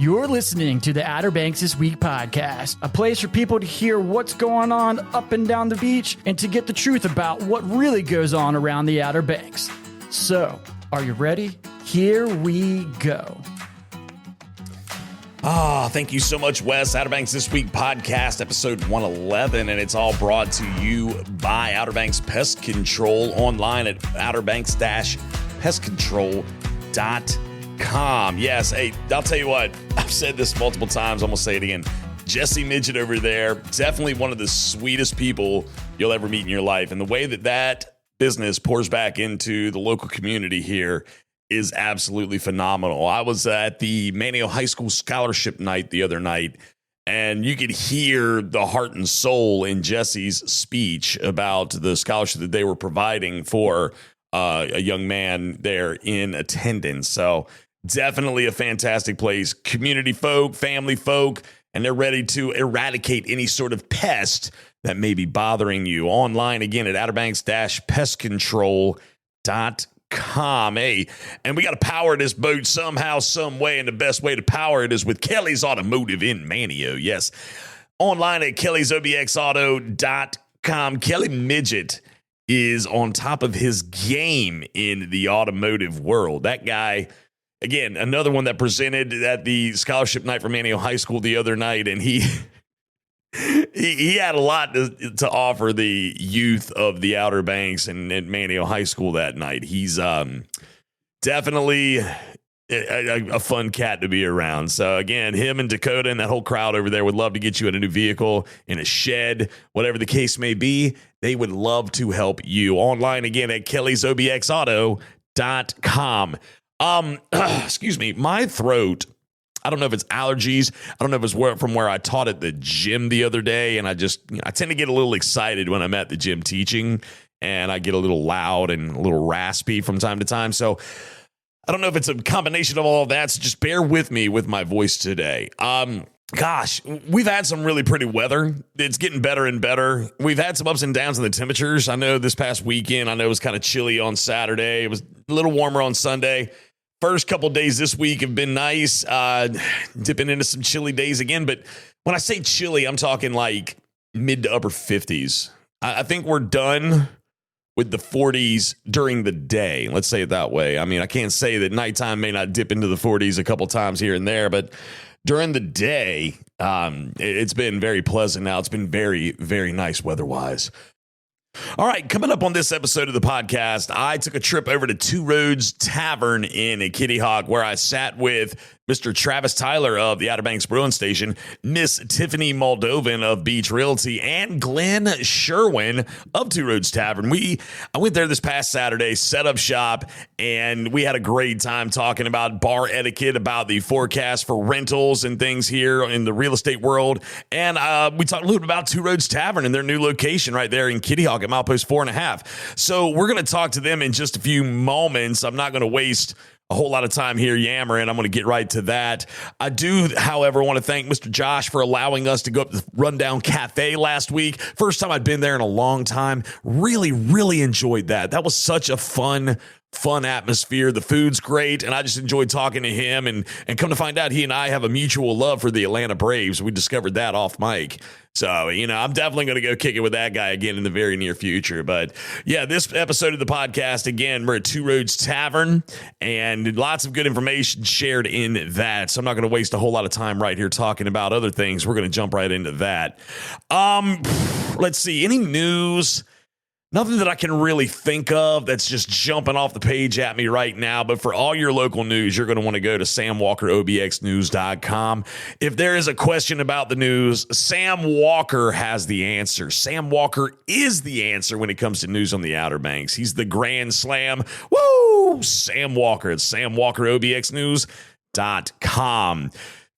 You're listening to the Outer Banks This Week podcast, a place for people to hear what's going on up and down the beach and to get the truth about what really goes on around the Outer Banks. So, are you ready? Here we go. Thank you so much, Wes. Outer Banks This Week podcast, episode 111, and it's all brought to you by Outer Banks Pest Control online at outerbanks-pestcontrol.com. Yes, hey, I'll tell you what, I've said this multiple times, I'm going to say it again. Jesse Midget over there, definitely one of the sweetest people you'll ever meet in your life. And the way that business pours back into the local community here is absolutely phenomenal. I was at the Manio High School Scholarship Night the other night, and you could hear the heart and soul in Jesse's speech about the scholarship that they were providing for a young man there in attendance. So definitely a fantastic place. Community folk, family folk, and they're ready to eradicate any sort of pest that may be bothering you. Online again at outerbanks-pestcontrol.com. Hey, and we got to power this boat somehow, some way, and the best way to power it is with Kelly's Automotive in Manio. Yes, online at kellysobxauto.com. Kelly Midget is on top of his game in the automotive world. That guy, again, another one that presented at the scholarship night for Manio High School the other night, and he had a lot to offer the youth of the Outer Banks and at Manio High School that night. He's definitely a fun cat to be around. So again, him and Dakota and that whole crowd over there would love to get you in a new vehicle, in a shed, whatever the case may be. They would love to help you. Online again at kellysobxauto.com. Excuse me, my throat, I don't know if it's allergies. I don't know if it's from where I taught at the gym the other day. And I tend to get a little excited when I'm at the gym teaching, and I get a little loud and a little raspy from time to time. So I don't know if it's a combination of all of that. So just bear with me with my voice today. Gosh, we've had some really pretty weather. It's getting better and better. We've had some ups and downs in the temperatures. I know this past weekend, it was kind of chilly on Saturday. It was a little warmer on Sunday. First couple days this week have been nice, dipping into some chilly days again. But when I say chilly, I'm talking like mid to upper 50s. I think we're done with the 40s during the day. Let's say it that way. I mean, I can't say that nighttime may not dip into the 40s a couple times here and there, but during the day, it's been very pleasant now. It's been very, very nice weather-wise. All right, coming up on this episode of the podcast, I took a trip over to Two Roads Tavern in Kitty Hawk, where I sat with Mr. Travis Tyler of the Outer Banks Brewing Station, Miss Tiffany Moldovan of Beach Realty, and Glen Sherwin of Two Roads Tavern. I went there this past Saturday, set up shop, and we had a great time talking about bar etiquette, about the forecast for rentals and things here in the real estate world. And we talked a little bit about Two Roads Tavern and their new location right there in Kitty Hawk at milepost 4.5. So we're going to talk to them in just a few moments. I'm not going to waste a whole lot of time here yammering. I'm going to get right to that. I do, however, want to thank Mr. Josh for allowing us to go up to the Rundown Cafe last week. First time I'd been there in a long time. Really, really enjoyed that. That was such a fun atmosphere. The food's great, and I just enjoyed talking to him, and come to find out he and I have a mutual love for the Atlanta Braves. We discovered that off mic. So, I'm definitely going to go kick it with that guy again in the very near future. But yeah, this episode of the podcast, again, we're at Two Roads Tavern, and lots of good information shared in that. So I'm not going to waste a whole lot of time right here talking about other things. We're going to jump right into that. Let's see. Any news? Nothing that I can really think of that's just jumping off the page at me right now. But for all your local news, you're going to want to go to samwalkerobxnews.com. If there is a question about the news, Sam Walker has the answer. Sam Walker is the answer when it comes to news on the Outer Banks. He's the Grand Slam. Woo! Sam Walker. It's samwalkerobxnews.com.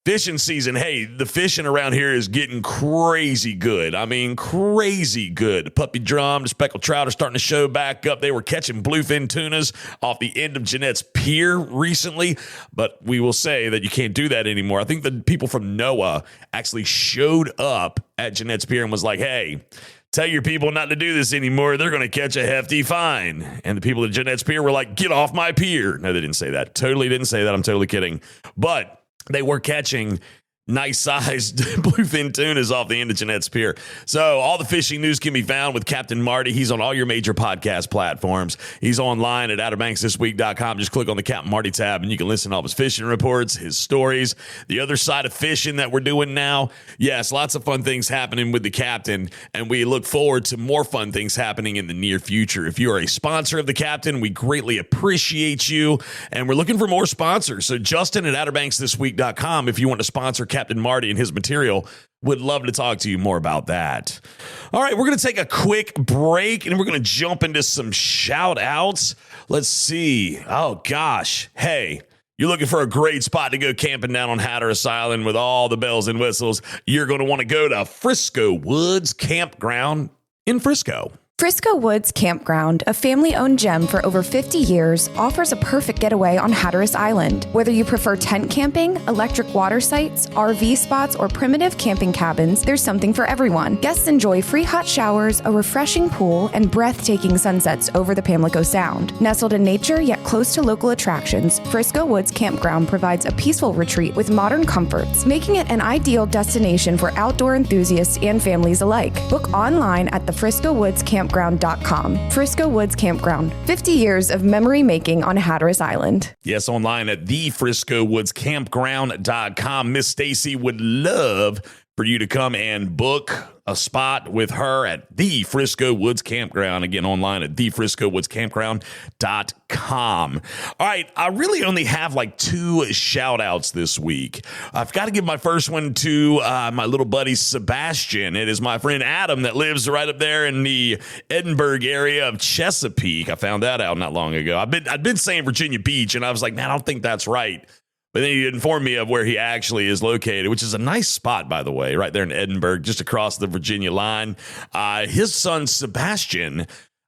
Fishing season. Hey, the fishing around here is getting crazy good. I mean, crazy good. The puppy drum, the speckled trout are starting to show back up. They were catching bluefin tunas off the end of Jeanette's Pier recently, but we will say that you can't do that anymore. I think the people from NOAA actually showed up at Jeanette's Pier and was like, hey, tell your people not to do this anymore. They're going to catch a hefty fine. And the people at Jeanette's Pier were like, get off my pier. No, they didn't say that. Totally didn't say that. I'm totally kidding. But they were catching nice sized bluefin tunas off the end of Jeanette's Pier. So all the fishing news can be found with Captain Marty. He's on all your major podcast platforms. He's online at OuterBanksThisWeek.com. Just click on the Captain Marty tab and you can listen to all his fishing reports, his stories, the other side of fishing that we're doing now. Yes, lots of fun things happening with the Captain, and we look forward to more fun things happening in the near future. If you are a sponsor of the Captain, we greatly appreciate you, and we're looking for more sponsors. So Justin at OuterBanksThisWeek.com, if you want to sponsor Captain Marty and his material, would love to talk to you more about that. All right, we're going to take a quick break and we're going to jump into some shout outs. Let's see. Oh gosh. Hey, you're looking for a great spot to go camping down on Hatteras Island with all the bells and whistles. You're going to want to go to Frisco Woods Campground in Frisco. Frisco Woods Campground, a family-owned gem for over 50 years, offers a perfect getaway on Hatteras Island. Whether you prefer tent camping, electric water sites, RV spots, or primitive camping cabins, there's something for everyone. Guests enjoy free hot showers, a refreshing pool, and breathtaking sunsets over the Pamlico Sound. Nestled in nature yet close to local attractions, Frisco Woods Campground provides a peaceful retreat with modern comforts, making it an ideal destination for outdoor enthusiasts and families alike. Book online at the Frisco Woods Campground.com. Frisco Woods Campground, 50 years of memory making on Hatteras Island. Yes, online at thefriscowoodscampground.com. Miss Stacy would love for you to come and book a spot with her at the Frisco Woods Campground. Again, online at thefriscowoodscampground.com. All right, I really only have like 2 shout outs this week. I've got to give my first one to my little buddy Sebastian. It is my friend Adam that lives right up there in the Edinburgh area of Chesapeake. I found that out not long ago. I've been saying Virginia Beach, and I was like, man, I don't think that's right. But then he informed me of where he actually is located, which is a nice spot, by the way, right there in Edinburgh, just across the Virginia line. His son, Sebastian, I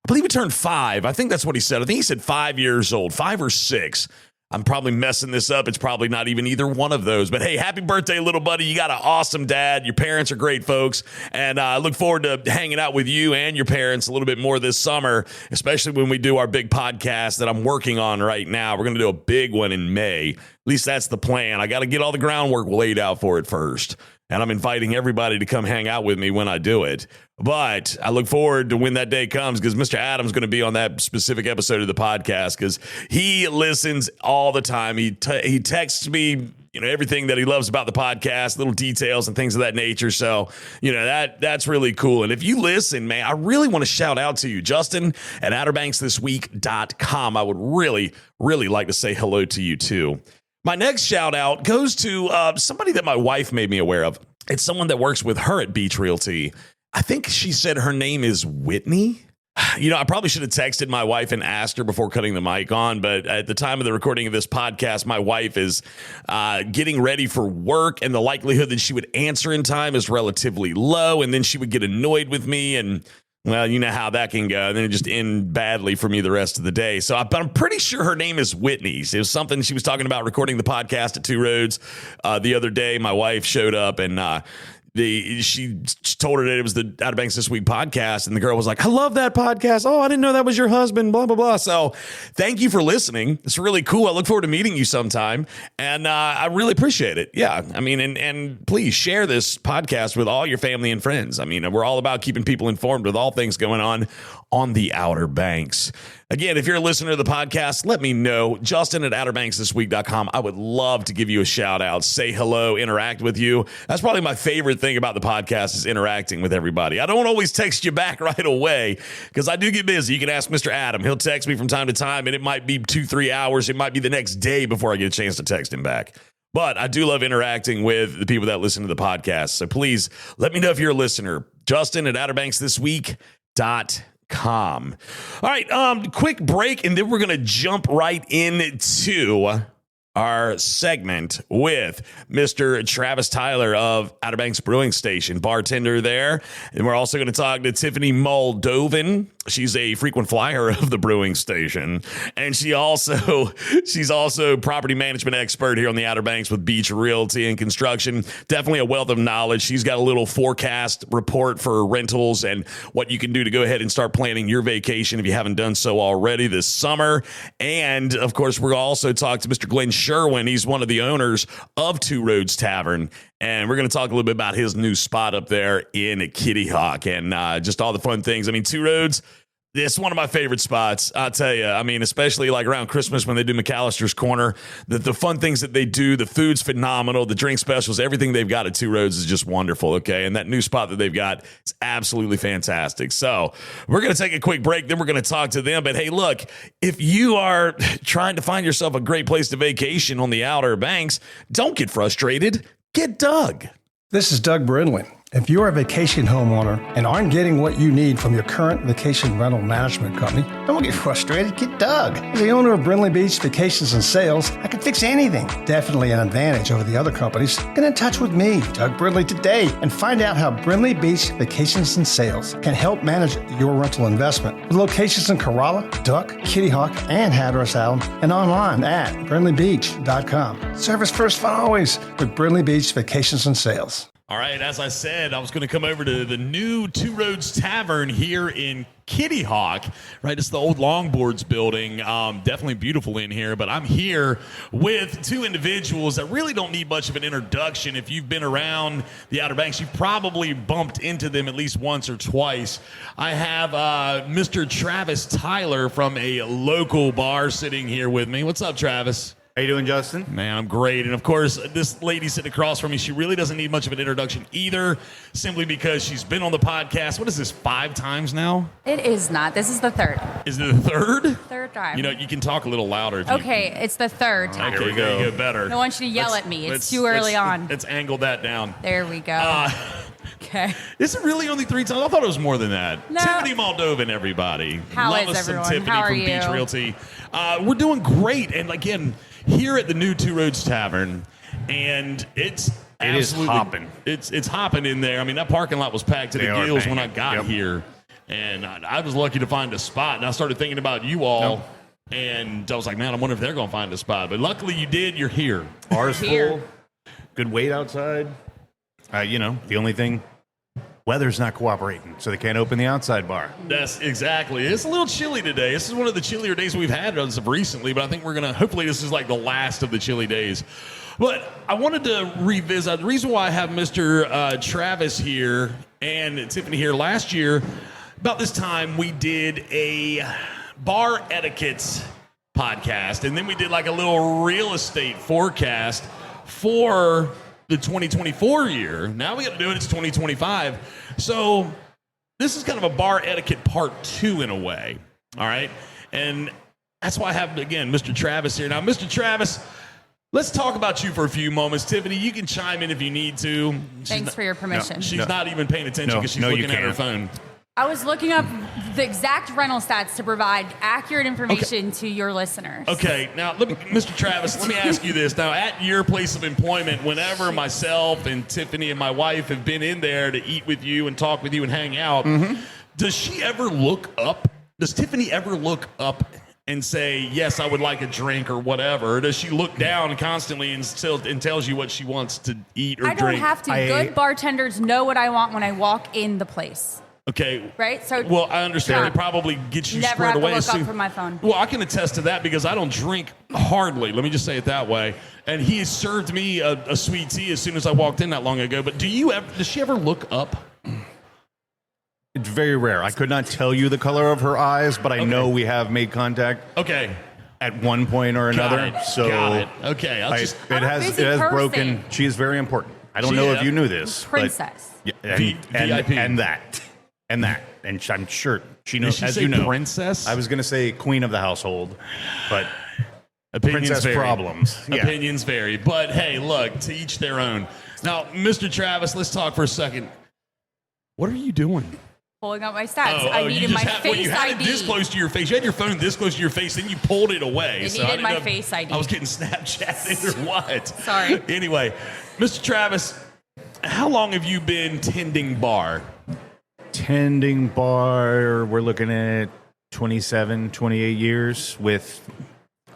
believe he turned 5. I think that's what he said. I think he said 5 years old, 5 or 6. I'm probably messing this up. It's probably not even either one of those. But hey, happy birthday, little buddy. You got an awesome dad. Your parents are great folks. And I look forward to hanging out with you and your parents a little bit more this summer, especially when we do our big podcast that I'm working on right now. We're going to do a big one in May. At least that's the plan. I got to get all the groundwork laid out for it first. And I'm inviting everybody to come hang out with me when I do it. But I look forward to when that day comes, because Mr. Adam's going to be on that specific episode of the podcast because he listens all the time. He texts me, everything that he loves about the podcast, little details and things of that nature. So, that's really cool. And if you listen, man, I really want to shout out to you, Justin at OuterBanksThisWeek.com. I would really, really like to say hello to you too. My next shout out goes to somebody that my wife made me aware of. It's someone that works with her at Beach Realty. I think she said her name is Whitney. I probably should have texted my wife and asked her before cutting the mic on. But at the time of the recording of this podcast, my wife is getting ready for work, and the likelihood that she would answer in time is relatively low. And then she would get annoyed with me, and well, you know how that can go. And then it just end badly for me the rest of the day. So I'm pretty sure her name is Whitney. It was something she was talking about recording the podcast at Two Roads the other day. My wife showed up and she told her that it was the Outer Banks This Week podcast. And the girl was like, I love that podcast. Oh, I didn't know that was your husband, blah, blah, blah. So thank you for listening. It's really cool. I look forward to meeting you sometime. And I really appreciate it. Yeah. I mean, and please share this podcast with all your family and friends. I mean, we're all about keeping people informed with all things going on the Outer Banks. Again, if you're a listener to the podcast, let me know. Justin at OuterBanksThisWeek.com. I would love to give you a shout out, say hello, interact with you. That's probably my favorite thing about the podcast is interacting with everybody. I don't always text you back right away because I do get busy. You can ask Mr. Adam. He'll text me from time to time, and it might be 2-3 hours. It might be the next day before I get a chance to text him back. But I do love interacting with the people that listen to the podcast. So please let me know if you're a listener. Justin at OuterBanksThisWeek.com. All right, quick break, and then we're going to jump right into our segment with Mr. Travis Tyler of Outer Banks Brewing Station, bartender there. And we're also going to talk to Tiffany Moldovan She's a frequent flyer of the brewing station, and she's also property management expert here on the Outer Banks with Beach Realty and Construction. Definitely a wealth of knowledge. She's got a little forecast report for rentals and what you can do to go ahead and start planning your vacation if you haven't done so already this summer. And of course, we're also talk to Mr. Glen Sherwin. He's one of the owners of Two Roads Tavern. And we're going to talk a little bit about his new spot up there in Kitty Hawk and just all the fun things. I mean, Two Roads, it's one of my favorite spots. I'll tell you, I mean, especially like around Christmas when they do McAllister's Corner, the fun things that they do, the food's phenomenal, the drink specials, everything they've got at Two Roads is just wonderful, okay? And that new spot that they've got is absolutely fantastic. So we're going to take a quick break, then we're going to talk to them. But hey, look, if you are trying to find yourself a great place to vacation on the Outer Banks, don't get frustrated. Get Doug. This is Doug Brindley. If you're a vacation homeowner and aren't getting what you need from your current vacation rental management company, don't get frustrated. Get Doug. As the owner of Brindley Beach Vacations and Sales, I can fix anything. Definitely an advantage over the other companies. Get in touch with me, Doug Brindley, today and find out how Brindley Beach Vacations and Sales can help manage your rental investment. With locations in Corolla, Duck, Kitty Hawk, and Hatteras Island, and online at brindleybeach.com. Service first, fun always with Brindley Beach Vacations and Sales. All right, as I said, I was going to come over to the new Two Roads Tavern here in Kitty Hawk, right? It's the old Longboards building. Definitely beautiful in here, but I'm here with two individuals that really don't need much of an introduction. If you've been around the Outer Banks, you've probably bumped into them at least once or twice. I have Mr. Travis Tyler from a local bar sitting here with me. What's up, Travis? How you doing, Justin? Man, I'm great. And of course, this lady sitting across from me, she really doesn't need much of an introduction either, simply because she's been on the podcast. What is this, 5 times now? It is not. This is the third. Is it the third? Third time. You know, you can talk a little louder. If Okay, it's the third time. Okay, there you go. Better. I don't want you to yell at me. It's too early on. Let's angle that down. There we go. Okay. Is it really only 3 times? I thought it was more than that. No. Tiffany Moldovan, everybody. How Love is us some everyone? Tiffany How are from you? Beach Realty. We're doing great. And again, here at the new Two Roads Tavern, and it is hopping. It's hopping in there. I mean, that parking lot was packed to the gills when I got here. And I was lucky to find a spot. And I started thinking about you all. And I was like, man, I wonder if they're going to find a spot. But luckily you did. You're here. Bar's full. Good wait outside. The only thing, weather's not cooperating, so they can't open the outside bar. That's exactly. It's a little chilly today. This is one of the chillier days we've had as of recently, but I think we're going to, hopefully this is like the last of the chilly days. But I wanted to revisit, the reason why I have Mr. Travis here and Tiffany here, last year, about this time, we did a bar etiquette podcast, and then we did like a little real estate forecast for the 2024 year. Now we got to do it. It's 2025. So this is kind of a bar etiquette part 2 in a way. All right. And that's why I have, again, Mr. Travis here. Now, Mr. Travis, let's talk about you for a few moments. Tiffany, you can chime in if you need to. Thanks for your permission. She's not even paying attention because she's looking at her phone. I was looking up the exact rental stats to provide accurate information to your listeners. Okay, now, Mr. Travis, let me ask you this. Now, at your place of employment, whenever myself and Tiffany and my wife have been in there to eat with you and talk with you and hang out, does Tiffany ever look up and say, yes, I would like a drink or whatever? Or does she look down constantly and tells you what she wants to eat or drink? I don't have to. Good bartenders know what I want when I walk in the place. Okay. Right? So, well, I understand. It probably gets you never squared away. Never have to look up from my phone. Well, I can attest to that because I don't drink hardly. Let me just say it that way. And he has served me a sweet tea as soon as I walked in that long ago. But does she ever look up? It's very rare. I could not tell you the color of her eyes, but I know we have made contact. Okay. At one point or another. Got it. Okay. It has broken. She is very important. I don't know if you knew this. Princess. But, VIP. And that. And I'm sure she knows, as you know. Princess? I was going to say queen of the household, but opinions princess vary. Problems. Yeah. Opinions vary. But hey, look, to each their own. Now, Mr. Travis, let's talk for a second. What are you doing? Pulling up my stats. I needed my face you had ID. it this close to your face. You had your phone this close to your face, then you pulled it away. It needed my face ID. I was getting Snapchatted or what? Sorry. Anyway, Mr. Travis, how long have you been tending bar? tending bar, we're looking at 27, 28 years with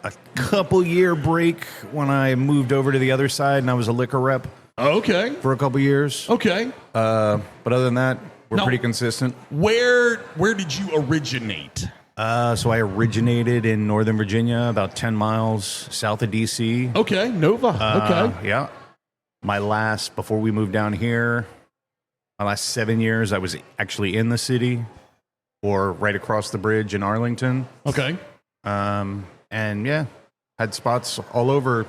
a couple year break when I moved over to the other side and I was a liquor rep Okay. for a couple years. Okay. But other than that, we're Now, pretty consistent. Where did you originate? So I originated in Northern Virginia, about 10 miles south of D.C. Okay, Nova. Okay. Yeah. Before we moved down here, my last 7 years, I was actually in the city or right across the bridge in Arlington. Okay. And yeah, had spots all over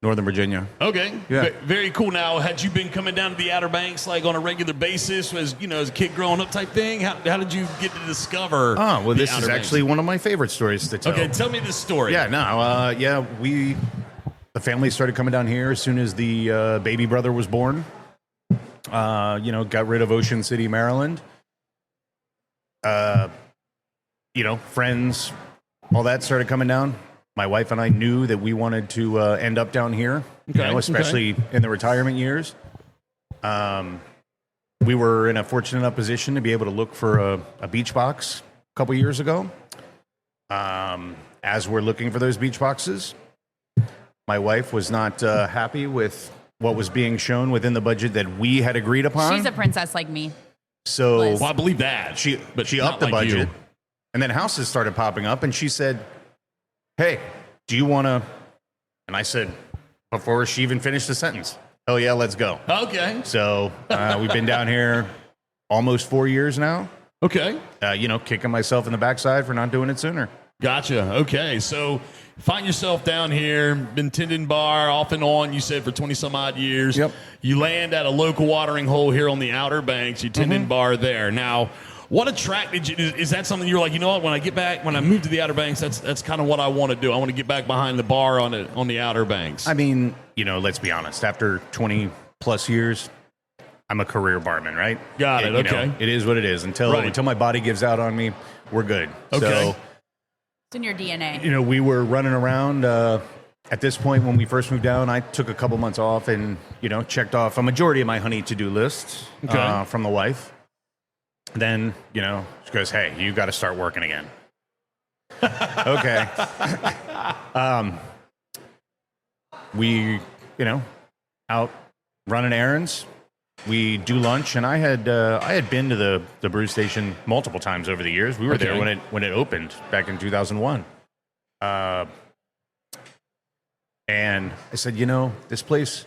Northern Virginia. Okay. Yeah. Very cool. Now, had you been coming down to the Outer Banks like on a regular basis as a kid growing up type thing? How did you get to discover? Oh, well, this is Outer Banks? actually one of my favorite stories to tell. Okay, tell me this story. Yeah, no, the family started coming down here as soon as the baby brother was born. Got rid of Ocean City, Maryland. Friends, all that started coming down. My wife and I knew that we wanted to end up down here, especially in the retirement years. We were in a fortunate enough position to be able to look for a beach box a couple years ago. As we're looking for those beach boxes, my wife was not happy with what was being shown within the budget that we had agreed upon. She's a princess like me. So Liz. Well, I believe that. she but upped not the like budget, you. and then houses started popping up, and she said, "Hey, do you want to?" And I said, before she even finished the sentence, "Oh yeah, let's go." Okay. So we've been down here almost 4 years now. Okay. Kicking myself in the backside for not doing it sooner. Gotcha. Okay. So find yourself down here, been tending bar off and on, you said, for 20 some odd years. Yep. You land at a local watering hole here on the Outer Banks. You tending bar there. Now, what attracted you? Is that something you're like, you know what, when I move to the Outer Banks, that's kind of what I want to do. I want to get back behind the bar on the Outer Banks. I mean, let's be honest. After 20 plus years, I'm a career barman, right? Got it. Okay. It is what it is. Until my body gives out on me, we're good. Okay. So, It's in your DNA. we were running around. At this point, when we first moved down, I took a couple months off and, checked off a majority of my honey to-do list from the wife. Then, she goes, "Hey, you got to start working again." Okay. We, out running errands. We do lunch, and I had been to the brew station multiple times over the years. We were there when it opened back in 2001. And I said, this place,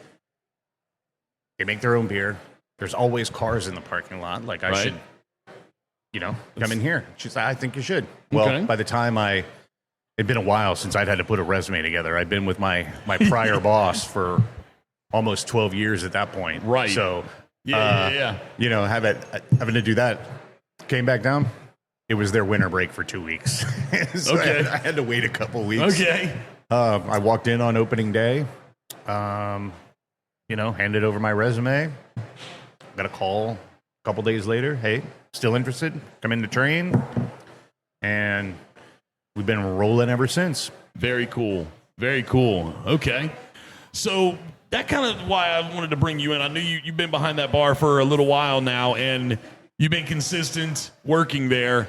they make their own beer. There's always cars in the parking lot. Like I should, come in here. She said, "I think you should." Well, by the time it'd been a while since I'd had to put a resume together. I'd been with my prior boss for almost 12 years at that point. Right. So, yeah. having to do that, came back down. It was their winter break for 2 weeks. So I had to wait a couple weeks. Okay. I walked in on opening day, handed over my resume. Got a call a couple days later. "Hey, still interested? Come in to train." And we've been rolling ever since. Very cool. Very cool. Okay. So that kind of why I wanted to bring you in. I knew you've been behind that bar for a little while now, and you've been consistent working there.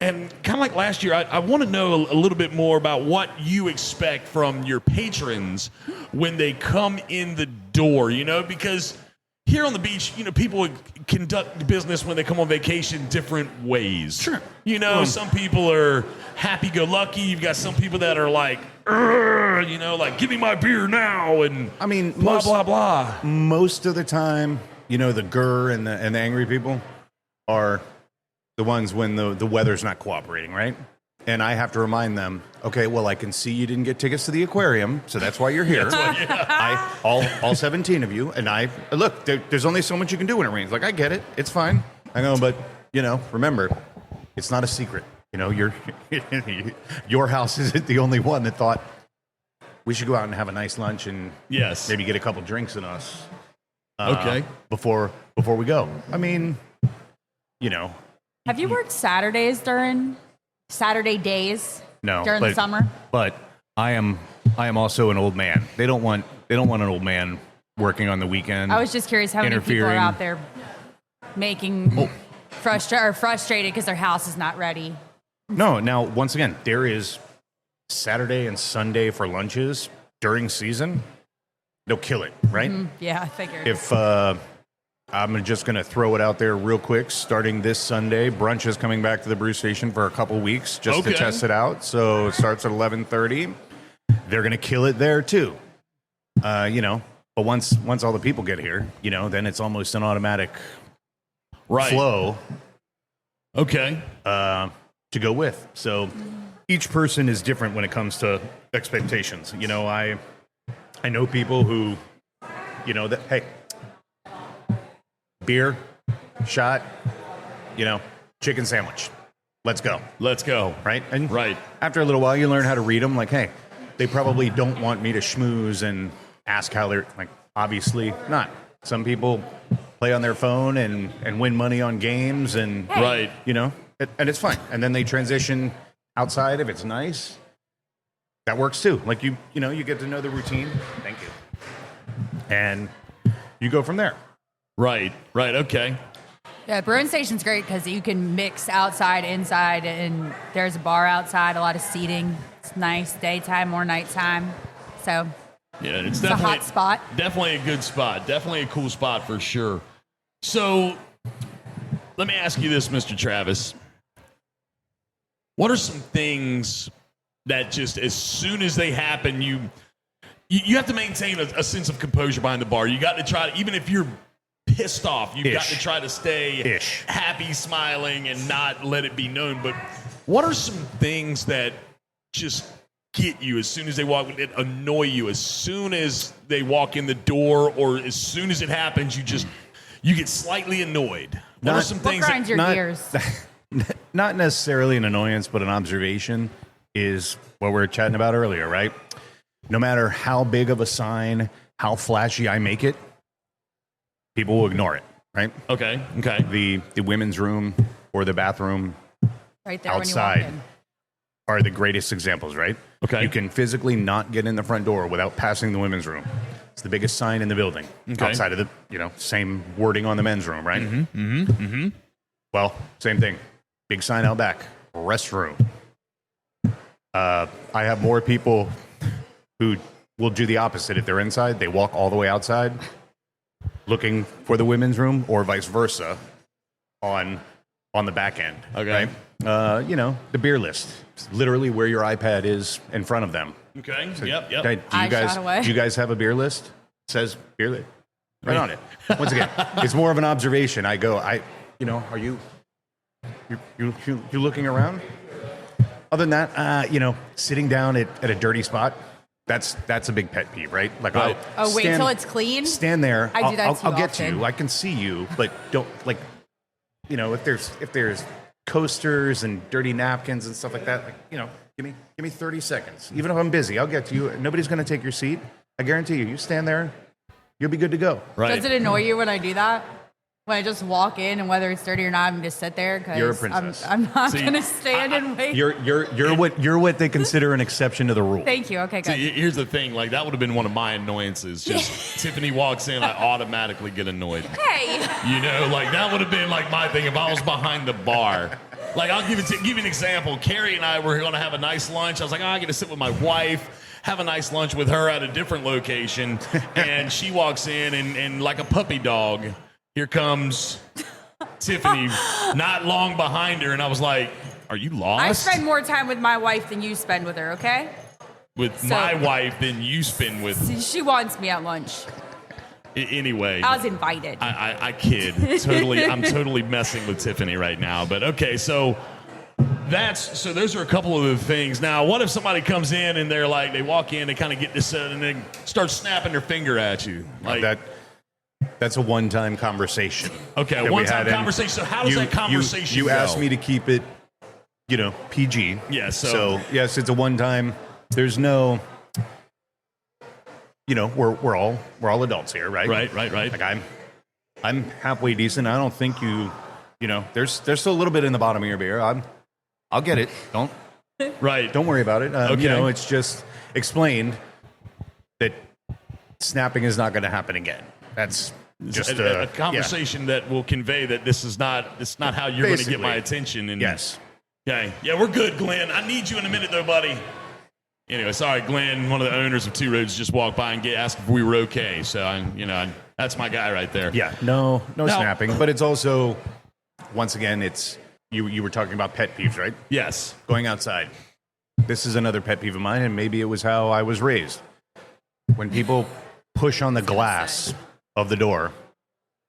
And kind of like last year, I want to know a little bit more about what you expect from your patrons when they come in the door, because here on the beach, people conduct business when they come on vacation different ways. Sure. Some people are happy-go-lucky. You've got some people that are like, like, "Give me my beer now," and blah, blah, blah. Most of the time, the grr and the angry people are the ones when the weather's not cooperating, right? And I have to remind them, okay, well, I can see you didn't get tickets to the aquarium, so that's why you're here. All 17 of you, and look, there's only so much you can do when it rains. Like, I get it. It's fine. I know, but, remember, it's not a secret. Your house isn't the only one that thought we should go out and have a nice lunch and maybe get a couple drinks in us. Before we go. Have you worked Saturdays during Saturday days? No, during the summer. But I am also an old man. They don't want an old man working on the weekend. I was just curious how many people are out there making frustrated because their house is not ready. No, now, once again, there is Saturday and Sunday for lunches during season. They'll kill it, right? Yeah, I figured. If I'm just going to throw it out there real quick, starting this Sunday, brunch is coming back to the brew station for a couple weeks just to test it out. So it starts at 11:30. They're going to kill it there too. But once all the people get here, then it's almost an automatic flow. Okay. To go with. So each person is different when it comes to expectations. I know people who, that, hey, beer, shot, chicken sandwich. Let's go. Right? And after a little while, you learn how to read them. Like, hey, they probably don't want me to schmooze and ask how they're, like, obviously not. Some people play on their phone and win money on games and, and it's fine. And then they transition outside if it's nice. That works too. Like you get to know the routine. Thank you. And you go from there. Right. Okay. Yeah, brewing station's great because you can mix outside, inside, and there's a bar outside, a lot of seating. It's nice daytime or nighttime. So yeah, it's definitely a hot spot. Definitely a good spot. Definitely a cool spot for sure. So let me ask you this, Mr. Travis. What are some things that just as soon as they happen, you have to maintain a sense of composure behind the bar. You got to try to, even if you're pissed off, you've got to try to stay happy, smiling, and not let it be known. But what are some things that just get you as soon as they walk, that annoy you as soon as they walk in the door, or as soon as it happens, you get slightly annoyed? What are some things grinds your gears? Not necessarily an annoyance, but an observation is what we were chatting about earlier, right? No matter how big of a sign, how flashy I make it, people will ignore it, right? Okay. The women's room or the bathroom right there outside when you walk in are the greatest examples, right? Okay. You can physically not get in the front door without passing the women's room. It's the biggest sign in the building. Okay. Outside of the, same wording on the men's room, right? Well, same thing. Big sign out back. Restroom. I have more people who will do the opposite. If they're inside, they walk all the way outside looking for the women's room, or vice versa on the back end. Okay. Right? The beer list. It's literally where your iPad is in front of them. Okay. So, Yep. Do you guys have a beer list? It says beer list right on it. Once again, it's more of an observation. Are you looking around? Other than that, sitting down at a dirty spot, that's a big pet peeve, right? Like, right. wait till it's clean. Stand there. I do that too I'll get to often. you. I can see you, but don't if there's coasters and dirty napkins and stuff like that, give me 30 seconds. Even if I'm busy, I'll get to you. Nobody's going to take your seat. I guarantee you. You stand there, you'll be good to go. Right. Does it annoy you when I do that? When I just walk in, and whether it's dirty or not, I'm just sit there because You're a princess. I'm not going to stand and wait. You're what they consider an exception to the rule. Thank you. Okay, good. See, here's the thing. Like, that would have been one of my annoyances. Just Tiffany walks in, I automatically get annoyed. Hey. That would have been like my thing if I was behind the bar. Like, I'll give you an example. Carrie and I were going to have a nice lunch. I was like, I get to sit with my wife, have a nice lunch with her at a different location. And she walks in and like a puppy dog, here comes Tiffany, not long behind her. And I was like, are you lost? I spend more time with my wife than you spend with her, okay? With my wife than you spend with. She wants me at lunch. Anyway. I was invited. I kid. Totally. I'm totally messing with Tiffany right now. But okay, so those are a couple of the things. Now, what if somebody comes in and they're like, they walk in, they kind of get this and then start snapping their finger at you? Like That's a one-time conversation. Okay, one-time conversation. So how does that conversation You go? asked me to keep it, PG. Yeah, so yes, it's a one-time. There's no, we're all adults here, right? Right. Like I'm halfway decent. I don't think there's still a little bit in the bottom of your beer. I'll get it. Don't worry about it. Okay. It's just explained that snapping is not going to happen again. That's Just a conversation that will convey that it's not how you're going to get my attention. And yes. Okay. Yeah, we're good, Glenn. I need you in a minute, though, buddy. Anyway, sorry, Glenn, one of the owners of Two Roads, just walked by and asked if we were okay. So, that's my guy right there. Yeah, no snapping. But it's also, once again, it's you were talking about pet peeves, right? Yes. Going outside. This is another pet peeve of mine, and maybe it was how I was raised. When people push on the glass of the door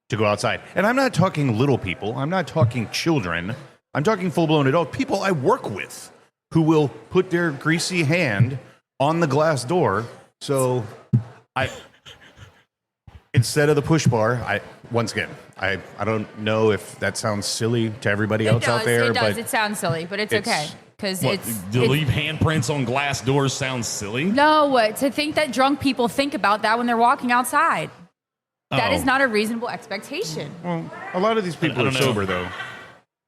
to go outside. And I'm not talking little people. I'm not talking children. I'm talking full-blown adult people I work with who will put their greasy hand on the glass door. So instead of the push bar, I don't know if that sounds silly to everybody else out there. It does. It sounds silly, but it's okay. Because to leave handprints on glass doors sounds silly? No, to think that drunk people think about that when they're walking outside. That is not a reasonable expectation. Well, a lot of these people are sober, though.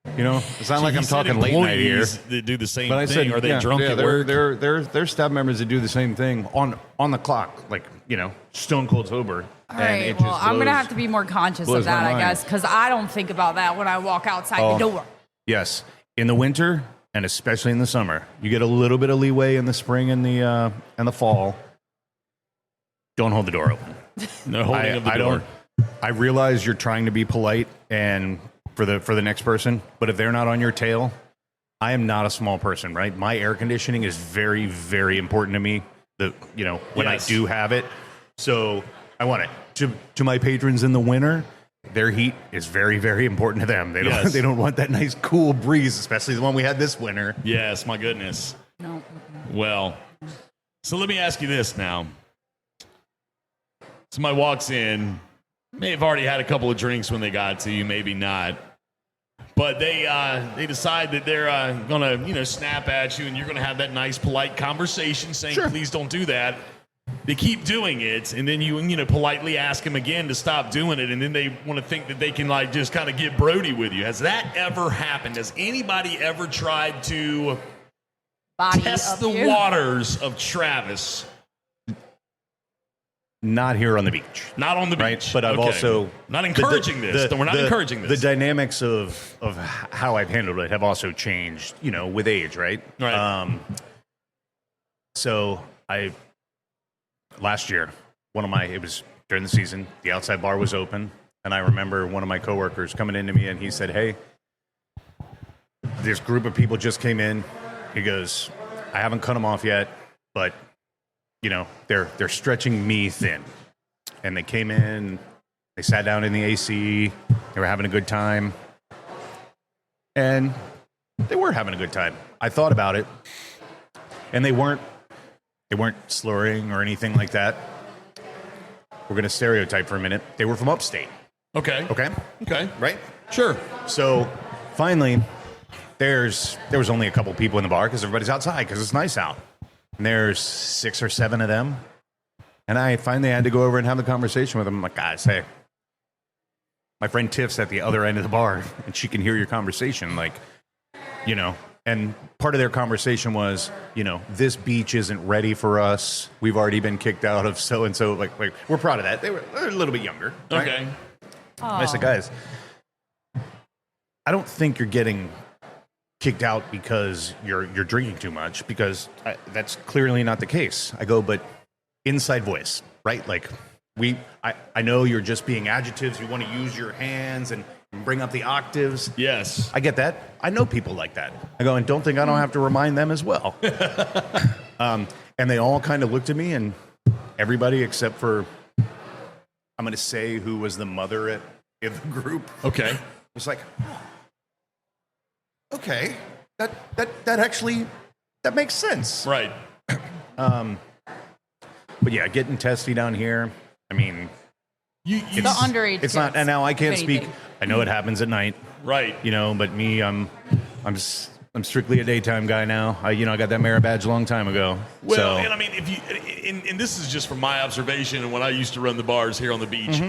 It's not like I'm talking late night here. That do the same but I thing. said, Are they drunk at work? They're staff members that do the same thing on the clock, like, stone cold sober. All right, well, I'm going to have to be more conscious of that, I guess, because I don't think about that when I walk outside the door. Yes. In the winter, and especially in the summer, you get a little bit of leeway in the spring and the fall. Don't hold the door open. No holding of the door. I realize you're trying to be polite and for the next person, but if they're not on your tail, I am not a small person, right? My air conditioning is very, very important to me. When I do have it, so I want it to my patrons in the winter. Their heat is very, very important to them. They don't want that nice cool breeze, especially the one we had this winter. Yes, my goodness. No. Well, so let me ask you this now. Somebody walks in, may have already had a couple of drinks when they got to you, maybe not. But they decide that they're going to snap at you, and you're going to have that nice, polite conversation saying, please don't do that. They keep doing it, and then you politely ask them again to stop doing it, and then they want to think that they can just kind of get Brody with you. Has that ever happened? Has anybody ever tried to test the waters of Travis? Not here on the beach. Not on the beach. Right? But I've also... Not encouraging this. We're not encouraging this. The dynamics of how I've handled it have also changed, with age, right? Right. So last year, it was during the season, the outside bar was open, and I remember one of my coworkers coming into me and he said, "Hey, this group of people just came in." He goes, "I haven't cut them off yet, but they're stretching me thin." And they came in, they sat down in the AC, they were having a good time. And they were having a good time. I thought about it, and they weren't slurring or anything like that. We're going to stereotype for a minute. They were from upstate. Okay. Right? Sure. So finally, there was only a couple people in the bar because everybody's outside because it's nice out. And there's 6 or 7 of them. And I finally had to go over and have the conversation with them. I'm like, "Guys, hey, my friend Tiff's at the other end of the bar, and she can hear your conversation." And part of their conversation was, this beach isn't ready for us. We've already been kicked out of so-and-so. Like we're proud of that. They're a little bit younger. Right? Okay. I said, "Guys, I don't think you're getting kicked out because you're drinking too much, because that's clearly not the case." I go, "But inside voice, right? Like I know you're just being adjectives. You want to use your hands and bring up the octaves." Yes. I get that. I know people like that. I go, "And don't think I don't have to remind them as well." And they all kind of looked at me, and everybody except for, I'm going to say, who was the mother in the group. Okay. Was like, "Oh, okay, that actually, that makes sense." Right. But yeah, getting testy down here, I mean, The underage it's not, and now I can't if speak. anything. I know it happens at night, Right. but me, I'm strictly a daytime guy now. I got that merit badge a long time ago. Well, so. and I mean, if you, and this is just from my observation and when I used to run the bars here on the beach,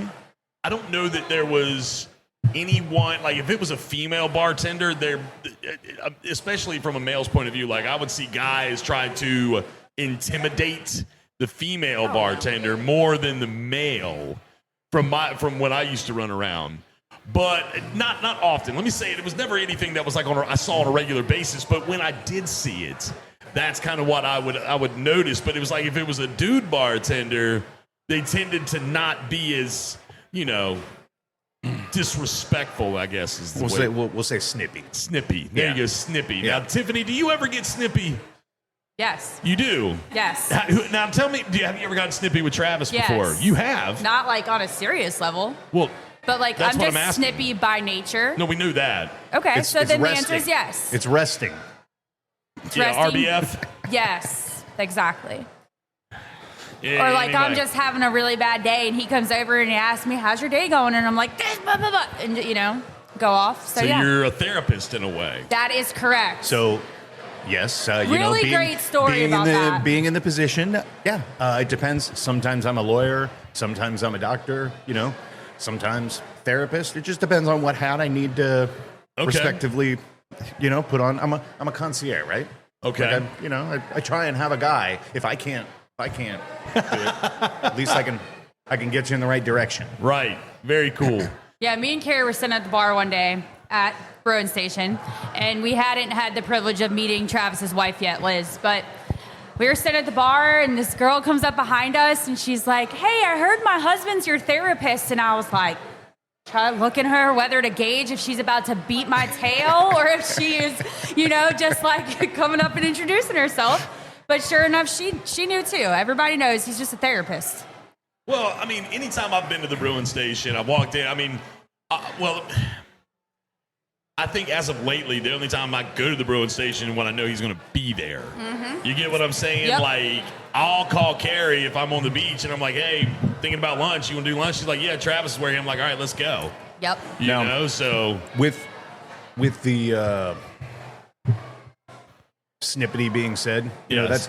I don't know that there was anyone, like if it was a female bartender there, especially from a male's point of view, like I would see guys try to intimidate the female bartender more than the male from when I used to run around. But not often. Let me say it was never anything that was like I saw on a regular basis. But when I did see it, that's kind of what I would notice. But it was like if it was a dude bartender, they tended to not be as, disrespectful, I guess is the way. We'll say snippy. Snippy. There you go, snippy. Yeah. Now, Tiffany, do you ever get snippy? Yes. You do? Yes. Now, tell me, have you ever gotten snippy with Travis Yes. before? You have? Not like on a serious level. Well, But like that's I'm what just I'm asking. snippy by nature. No, we knew that. Okay, so then the resting. answer is yes. It's resting. Yeah, resting. RBF. Yes, exactly. Yeah, Or like I'm anyway. just having a really bad day, and he comes over and he asks me, "How's your day going?" And I'm like, "This, blah, blah, blah," and go off. So yeah, you're a therapist in a way. that is correct. So, yes, Really great story about that. Being in the position, it depends. Sometimes I'm a lawyer. Sometimes I'm a doctor. Sometimes therapist. It just depends on what hat I need to respectively, put on. I'm a concierge, right? Okay. Like I try and have a guy. If I can't do it, at least I can get you in the right direction. Right. Very cool. Yeah, me and Carrie were sitting at the bar one day at Brewing Station, and we hadn't had the privilege of meeting Travis's wife yet, Liz, but we were sitting at the bar, and this girl comes up behind us, and she's like, "Hey, I heard my husband's your therapist," and I was like, try to look at her, whether to gauge if she's about to beat my tail or if she is, just like coming up and introducing herself. But sure enough, she knew too. Everybody knows he's just a therapist. Well, I mean, anytime I've been to the brewing station, I've walked in. I mean, I think as of lately, the only time I go to the brewing station when I know he's going to be there. Mm-hmm. You get what I'm saying? Yep. Like, I'll call Carrie if I'm on the beach and I'm like, "Hey, thinking about lunch. You want to do lunch?" She's like, "Yeah, Travis is where I'm like, "All right, let's go." Yep. So With the snippety being said, Yes.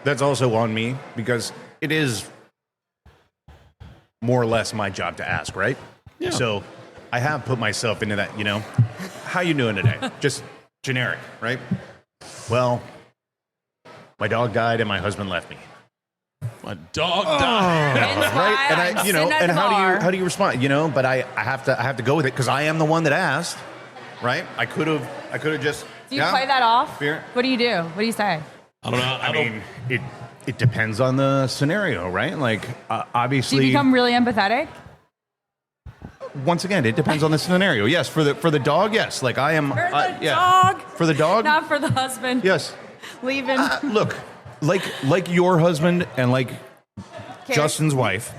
that's also on me because it is more or less my job to ask, right? Yeah. So I have put myself into that, how you doing today? Just generic, right? Well, my dog died and my husband left me. my dog died. Hence why Right? And I'm I, sitting at and the how bar. do you respond? But I have to go with it because I am the one that asked, right? I could have just. Do you play that off? Fear. What do you do? What do you say? I don't know. I mean, it depends on the scenario, right? Like, Do obviously, you become really empathetic? once again, it depends on the scenario. Yes, for the dog, yes. Like I am. For the yeah. dog. For the dog, Not for the husband. yes. Leaving. Look, like your husband and like Carrie? Justin's wife,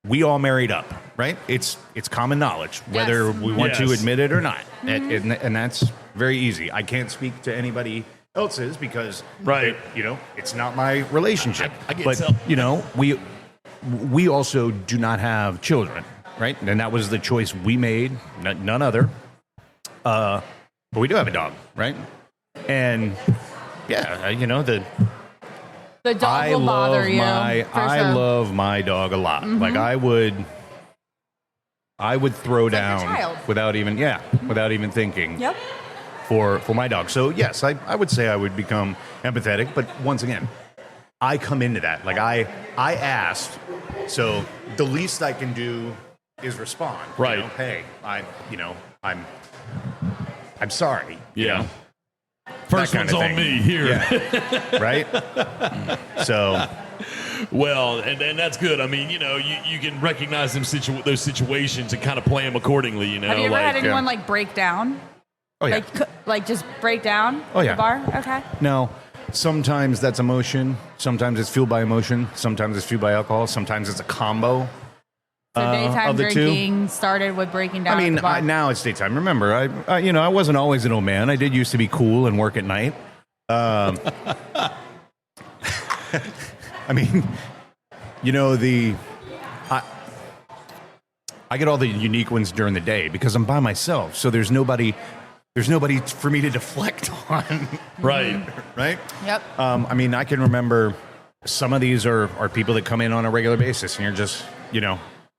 we all married up, right? It's common knowledge, whether Yes. we want to Yes. admit it or not, and that's very easy. I can't speak to anybody else's because Right. it's not my relationship. I get but so- we also do not have children, right? And that was the choice we made, none other. But we do have a dog, right? And yeah, The dog will bother you. I love my dog a lot. Mm-hmm. Like I would throw like your down child. without even thinking Yep. for my dog. So yes, I would say I would become empathetic, but once again, I come into that. Like I asked, so the least I can do is respond. Right. Hey, I'm sorry. Yeah. First That kind one's of on thing. me here. Yeah. Right? So Well, and that's good. I mean, you can recognize those situations and kind of play them accordingly. Have you ever had yeah. anyone like break down? oh yeah. Like just break down Oh, at yeah. the bar? Okay. Now, sometimes that's emotion. Sometimes it's fueled by emotion. Sometimes it's fueled by alcohol. Sometimes it's a combo. So daytime of the two. drinking started with breaking down I mean, at the bar. now it's daytime. Remember, I wasn't always an old man. I did used to be cool and work at night. I mean, I get all the unique ones during the day because I'm by myself. So there's nobody for me to deflect on. Right. Right? Yep. I mean, I can remember some of these are people that come in on a regular basis, and you're just,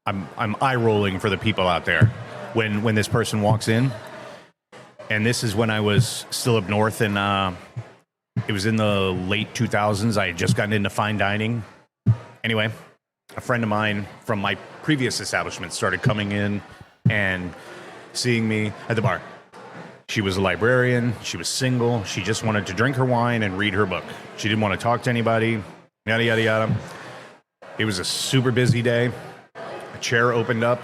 I'm eye rolling for the people out there when this person walks in. And this is when I was still up north, and it was in the late 2000s. I had just gotten into fine dining. Anyway, a friend of mine from my previous establishment started coming in and seeing me at the bar. She was a librarian. She was single. She just wanted to drink her wine and read her book. She didn't want to talk to anybody, yada, yada, yada. It was a super busy day. A chair opened up.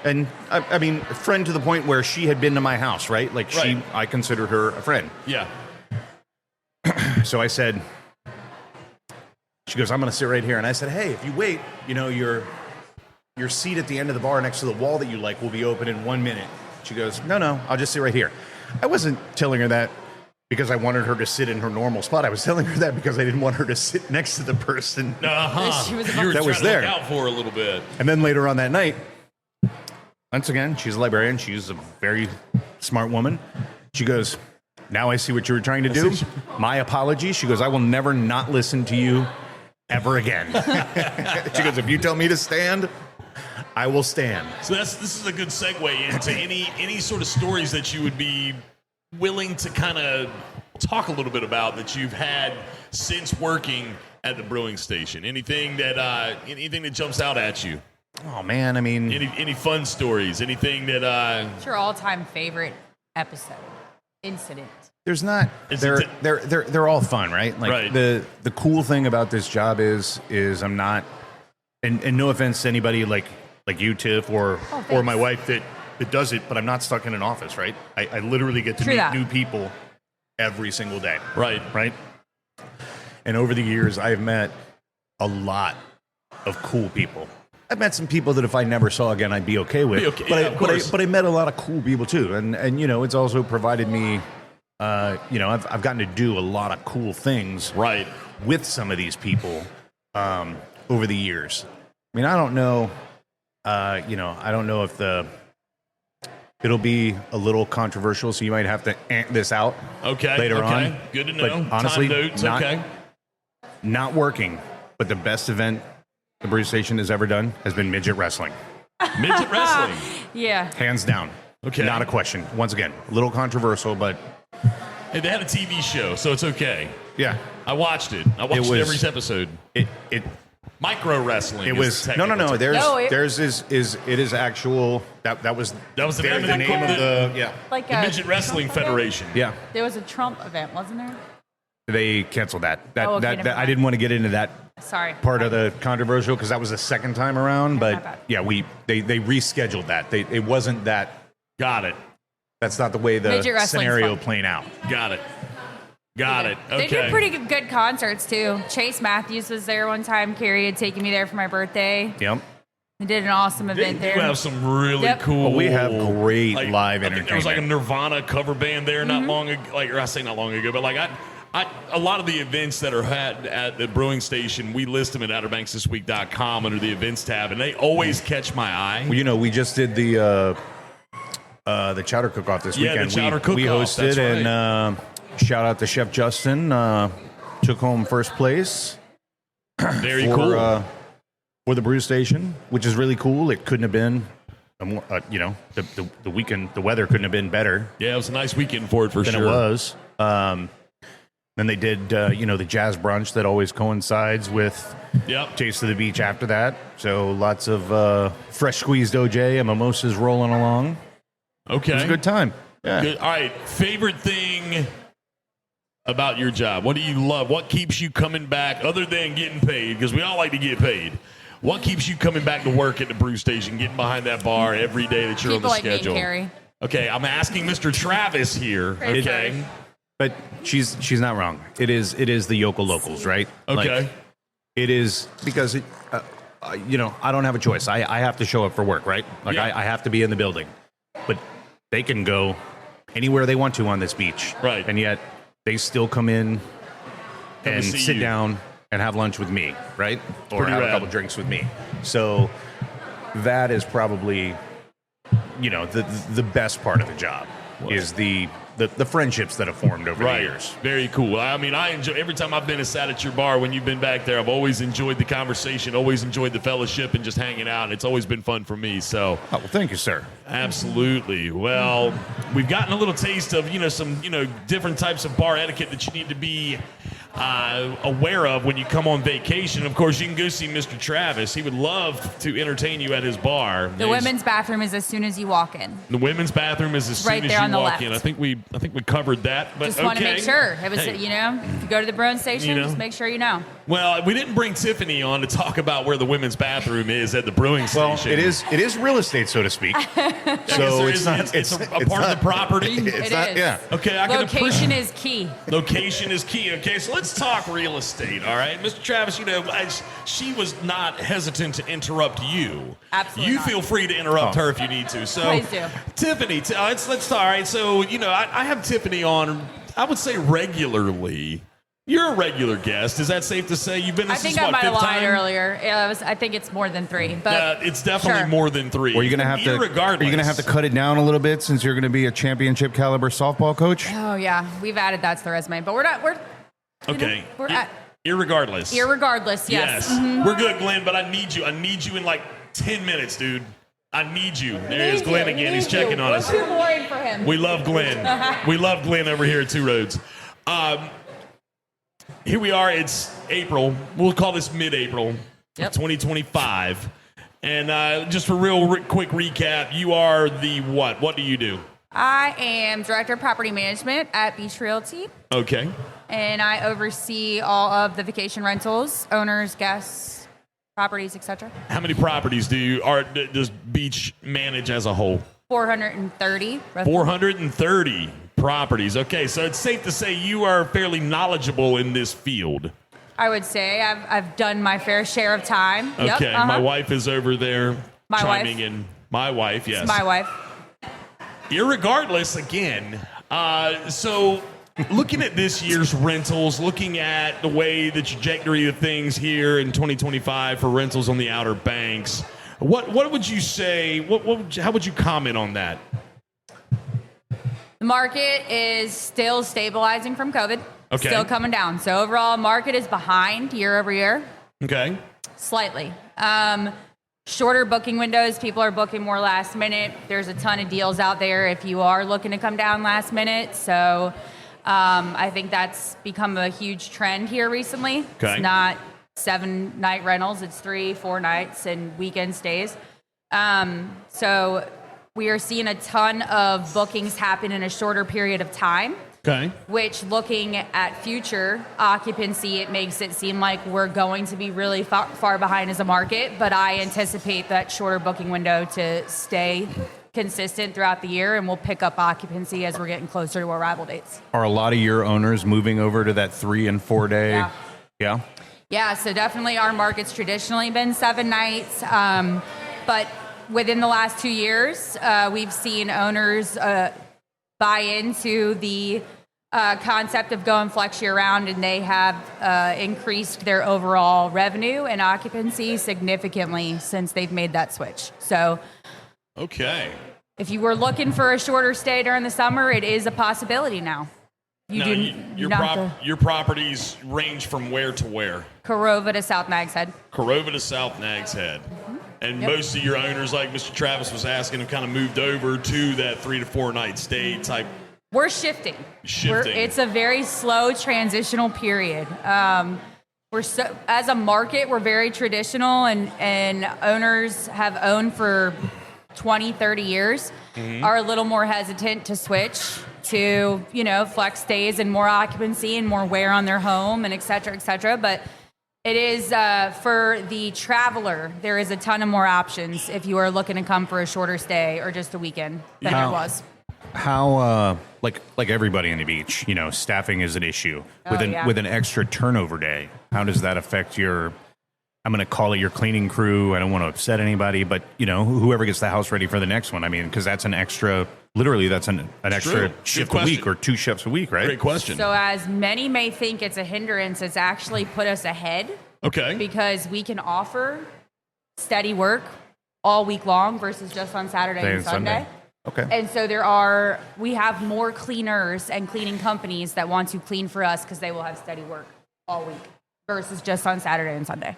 And, I mean, a friend to the point where she had been to my house, right? Like, I considered her a friend. Yeah. So I said, she goes, I'm going to sit right here. And I said, hey, if you wait, you know, your seat at the end of the bar next to the wall that you like will be open in 1 minute. She goes, no, I'll just sit right here. I wasn't telling her that because I wanted her to sit in her normal spot. I was telling her that because I didn't want her to sit next to the person She was You were that trying was to there. look out for her a little bit. And then later on that night, once again, she's a librarian. She's a very smart woman. She goes, now I see what you were trying to do. My apologies. She goes, I will never not listen to you ever again. She goes, if you tell me to stand, I will stand. So this is a good segue into any sort of stories that you would be willing to kind of talk a little bit about that you've had since working at the brewing station. Anything that jumps out at you? Oh man, I mean, Any fun stories? Anything that What's your all-time favorite episode, incident? there's not. They're all fun, right? Like Right. the cool thing about this job is I'm not, and no offense to anybody like you, Tiff, or my wife that does it, but I'm not stuck in an office, right? I literally get to True meet that. new people every single day. right? And over the years, I've met a lot of cool people. I've met some people that if I never saw again, I'd be okay with. But I met a lot of cool people too, and you know, it's also provided me. You know, I've gotten to do a lot of cool things Right. with some of these people over the years. I mean, I don't know. You know, I don't know if it'll be a little controversial, so you might have to ant this out later on. Good to know. But honestly, Time notes, not working, but the best event the brew station has ever done has been midget wrestling. Midget wrestling. Yeah. Hands down. Okay. Not a question. Once again, a little controversial, but Hey, they had a TV show, so it's okay. yeah. I watched it. I watched every episode. It Micro wrestling. It is was the no. technical term. There's is actual that was the name of yeah. Like The a Midget Wrestling Trump event? Federation. Yeah. There was a Trump event, wasn't there? They canceled that. Oh, okay, never I didn't want to get into that Sorry. part of the controversial because that was the second time around. My But bad. yeah, they rescheduled that. It wasn't that. Got it. That's not the way the Midget wrestling's scenario fun. playing out. Got it. Got it. Okay. They did pretty good concerts too. Chase Matthews was there one time. Carrie had taken me there for my birthday. Yep. They did an awesome They event do there. have some really Yep. cool. Well, we have great live I think there was like a entertainment. Nirvana cover band there not long ago. Like, or I say not long ago, but like a lot of the events that are had at the brewing station, we list them at OuterBanksThisWeek.com under the events tab, and they always catch my eye. Well, you know, we just did the chowder cook-off this Yeah, the weekend. chowder We cook-off, that's hosted, and shout out to Chef Justin. Took home first place Very for cool. For the brew station, which is really cool. It couldn't have been, you know, the weekend. The weather couldn't have been better Yeah, it was a nice weekend for it for than sure. it was. Then they did, you know, the jazz brunch that always coincides with Yep. Taste of the Beach after that. So lots of fresh squeezed OJ and mimosas rolling along. Okay. It was a good time. Yeah. Good. All right. Favorite thing about your job? What do you love? What keeps you coming back other than getting paid? Because we all like to get paid. What keeps you coming back to work at the brew station, getting behind that bar every day that you're People on the like schedule? me, Carrie. Okay, I'm asking Mr. Travis here. Right, Okay. sorry. But she's not wrong. It is the Yokel locals, right? Okay. Like, it is because you know, I don't have a choice. I have to show up for work, right? Like Yeah. I have to be in the building. But they can go anywhere they want to on this beach, Right. And yet they still come in Come to and see sit you. down and have lunch with me, right? Or Pretty have rad. a couple drinks with me. So that is probably, you know, the best part of the job is the friendships that have formed over the years. Very cool. I mean, I enjoy every time I've been sat at your bar when you've been back there. I've always enjoyed the conversation, always enjoyed the fellowship and just hanging out. It's always been fun for me. So, Oh, well, thank you, sir. absolutely. Well, we've gotten a little taste of, some, different types of bar etiquette that you need to be aware of when you come on vacation. Of course, you can go see Mr. Travis. He would love to entertain you at his bar. The women's bathroom is as soon as you walk in. The women's bathroom is as Right soon there as on you the walk left. in. I think we covered that. But Just want to make sure. It was, Hey. if you go to the Brewing Station, just make sure you know. Well, we didn't bring Tiffany on to talk about where the women's bathroom is at the brewing station. Well, it is real estate, so to speak. So it's not. It's a part of the property. It's It not. is. Yeah. Okay, I can Location appreciate. is key. Location is key. Okay, so let's talk real estate. All right, Mr. Travis. She was not hesitant to interrupt you. Absolutely You not. feel free to interrupt her if you need to. So, Please do. Tiffany, let's all right. So I have Tiffany on. I would say regularly. You're a regular guest. Is that safe to say? You've been. I This think is I what, might have fifth lied time? earlier. I think it's more than 3. But It's definitely sure. more than 3. Or are you gonna have to? Irregardless. Are you gonna have to cut it down a little bit since you're gonna be a championship caliber softball coach? Oh yeah, we've added that to the resume, but we're not. Okay. We're at. Irregardless. Irregardless, yes. We're good, Glenn, but I need you. I need you in like 10 minutes, dude. I need you. There is Glenn again. He's checking on us. We're too boring for him. We love Glenn. We love Glenn over here at Two Roads. Here we are. It's April. We'll call this mid-April of 2025. And just for real quick recap, you are the what? What do you do? I am Director of Property Management at Beach Realty, Okay. and I oversee all of the vacation rentals, owners, guests, properties, etc. How many properties does Beach manage as a whole? 430. roughly. 430 properties. Okay, so it's safe to say you are fairly knowledgeable in this field. I would say I've done my fair share of time. Yep, Okay, my wife is over there My chiming wife. in. My wife, yes. It's my wife. Irregardless, again, so looking at this year's rentals, looking at the way the trajectory of things here in 2025 for rentals on the Outer Banks, what would you say? How would you comment on that? The market is still stabilizing from COVID. Okay. Still coming down. So overall, market is behind year over year, Okay. slightly. Shorter booking windows. People are booking more last minute. There's a ton of deals out there if you are looking to come down last minute. So I think that's become a huge trend here recently. Okay. It's not 7-night rentals. It's 3-4 nights and weekend stays. So we are seeing a ton of bookings happen in a shorter period of time. Okay. Which, looking at future occupancy, it makes it seem like we're going to be really far behind as a market. But I anticipate that shorter booking window to stay consistent throughout the year, and we'll pick up occupancy as we're getting closer to arrival dates. Are a lot of your owners moving over to that 3 and 4 day? Yeah. Yeah. Yeah, so definitely our market's traditionally been 7 nights. But within the last 2 years, we've seen owners buy into the concept of going flex year round, and they have increased their overall revenue and occupancy significantly since they've made that switch. So Okay. if you were looking for a shorter stay during the summer, it is a possibility now. Your properties range from where to where? Corova to South Nags Head. Corova to South Nags Head. And most of your owners, like Mr. Travis was asking, have kind of moved over to that 3 to 4 night stay type. We're shifting. It's a very slow transitional period. As a market, we're very traditional, and owners have owned for 20, 30 years, are a little more hesitant to switch to, flex stays and more occupancy and more wear on their home and et cetera, but it is for the traveler, there is a ton of more options if you are looking to come for a shorter stay or just a weekend than there was. How like everybody on the beach, staffing is an issue with an extra turnover day. How does that affect your? I'm going to call it your cleaning crew. I don't want to upset anybody, but whoever gets the house ready for the next one. I mean, because that's an extra. Literally, that's an extra shift a week or 2 shifts a week, right? Great question. So as many may think it's a hindrance, it's actually put us ahead. Okay. Because we can offer steady work all week long versus just on Saturday and Sunday. Okay. And so we have more cleaners and cleaning companies that want to clean for us because they will have steady work all week versus just on Saturday and Sunday.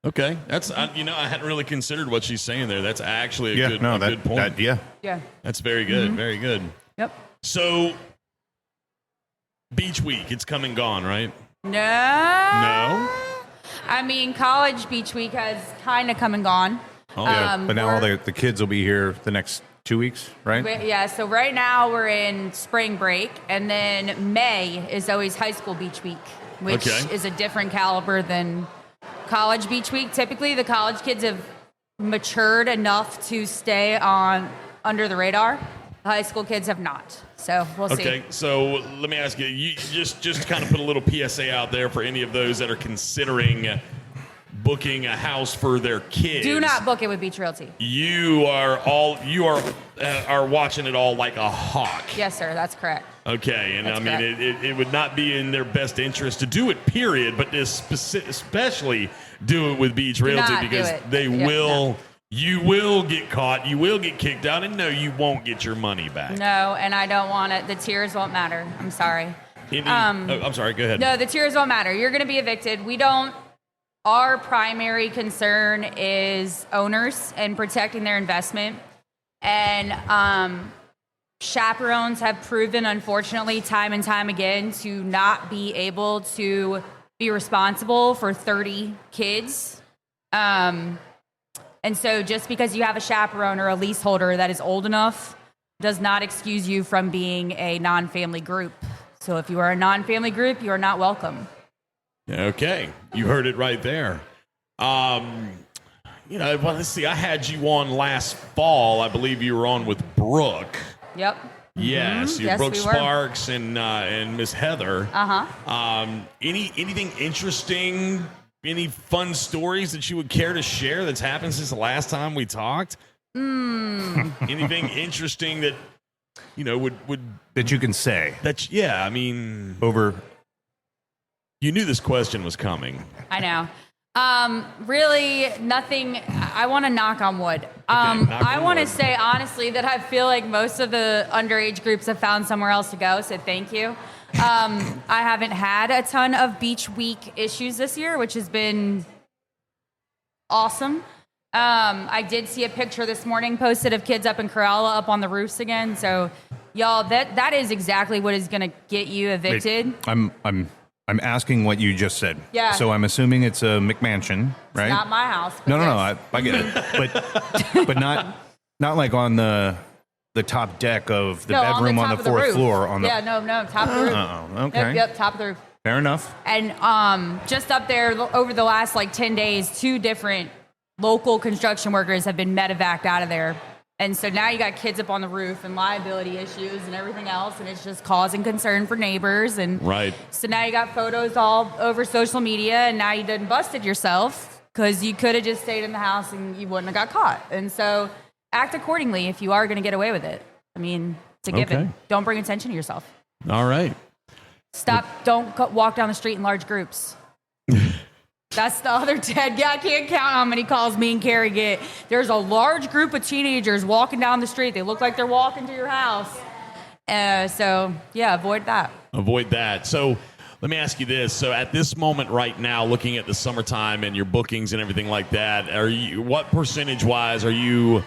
Okay. That's, I hadn't really considered what she's saying there. That's actually a good point. Yeah. That's very good. Very good. Yep. So, Beach Week, it's come and gone, right? No. I mean, College Beach Week has kind of come and gone. Oh, yeah. But now all the kids will be here the next 2 weeks, right? Yeah, so right now we're in spring break, and then May is always high school beach week, which is a different caliber than college beach week. Typically, the college kids have matured enough to stay on under the radar. The high school kids have not. So we'll see. Okay, so let me ask you, you just kind of put a little PSA out there for any of those that are considering booking a house for their kids. Do not book it with Beach Realty. You are watching it all like a hawk. Yes, sir. That's correct. Okay, and That's I mean, it would not be in their best interest to do it, period, but especially do it with Beach Realty because they will... No. You will get caught. You will get kicked out, and no, you won't get your money back. No, and I don't want it. The tears won't matter. I'm sorry. I'm sorry. Go ahead. No, the tears won't matter. You're going to be evicted. We don't. Our primary concern is owners and protecting their investment. And chaperones have proven, unfortunately, time and time again, to not be able to be responsible for 30 kids. And so just because you have a chaperone or a leaseholder that is old enough does not excuse you from being a non-family group. So if you are a non-family group, you are not welcome. Okay. You heard it right there. Let's see. I had you on last fall. I believe you were on with Brooke. Yep. Yes. Mm-hmm. Yes, Brooke we Sparks and Miss Heather. Uh-huh. Anything interesting? Any fun stories that you would care to share that's happened since the last time we talked? Anything interesting that, would... That you can say. I mean... Over... You knew this question was coming. I know. Really, nothing... I want to knock on wood. I want to say, honestly, that I feel like most of the underage groups have found somewhere else to go, so thank you. I haven't had a ton of beach week issues this year, which has been awesome. I did see a picture this morning posted of kids up in Corolla up on the roofs again. So, y'all, that is exactly what is going to get you evicted. Wait, I'm asking what you just said. Yeah. So I'm assuming it's a McMansion, right? It's not my house. No, I get it, but not like on the top deck of the bedroom on the fourth floor. Top of the roof. Oh, okay. Yep, top of the roof. Fair enough. And just up there over the last 10 days, 2 different local construction workers have been medevaced out of there. And so now you got kids up on the roof and liability issues and everything else, and it's just causing concern for neighbors. And right. So now you got photos all over social media, and now you done busted yourself because you could have just stayed in the house and you wouldn't have got caught. And so act accordingly if you are going to get away with it. I mean, it's a given. Okay. Don't bring attention to yourself. All right. Don't walk down the street in large groups. That's the other Ted. Yeah, I can't count how many calls me and Carrie get. There's a large group of teenagers walking down the street. They look like they're walking to your house. So, yeah, avoid that. Avoid that. So let me ask you this. So at this moment right now, looking at the summertime and your bookings and everything like that, what percentage-wise are you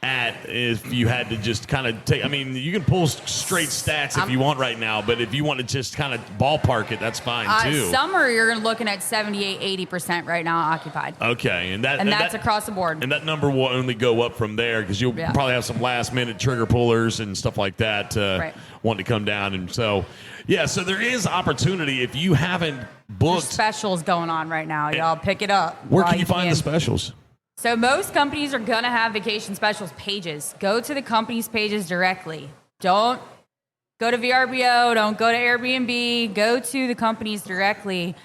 at if you had to just kind of take, I mean, you can pull straight stats if you want right now, but if you want to just kind of ballpark it, that's fine too. Summer, you're looking at 78, 80% right now occupied. Okay. And that's across the board. And that number will only go up from there because you'll probably have some last minute trigger pullers and stuff like that want to come down. And so, so there is opportunity if you haven't booked. There's specials going on right now. Y'all pick it up. Where can you find the specials? So most companies are going to have vacation specials pages. Go to the company's pages directly. Don't go to VRBO. Don't go to Airbnb. Go to the companies directly.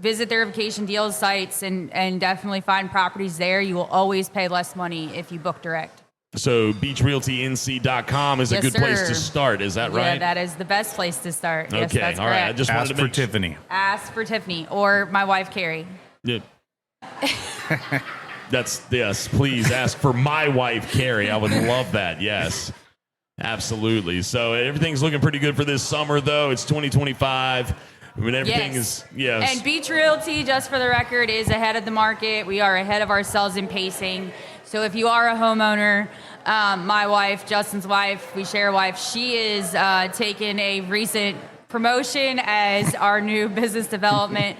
Visit their vacation deals sites and definitely find properties there. You will always pay less money if you book direct. So beachrealtync.com is a good place to start. Is that right? Yeah, that is the best place to start. Okay. Yes, that's all correct. right. I just wanted to for Tiffany. Ask for Tiffany or my wife, Carrie. Yeah. Yes, please ask for my wife, Carrie. I would love that. Yes, absolutely. So everything's looking pretty good for this summer, though. It's 2025. I mean, everything is. And Beach Realty, just for the record, is ahead of the market. We are ahead of ourselves in pacing. So if you are a homeowner, my wife, Justin's wife, we share a wife, she is taking a recent promotion as our new business development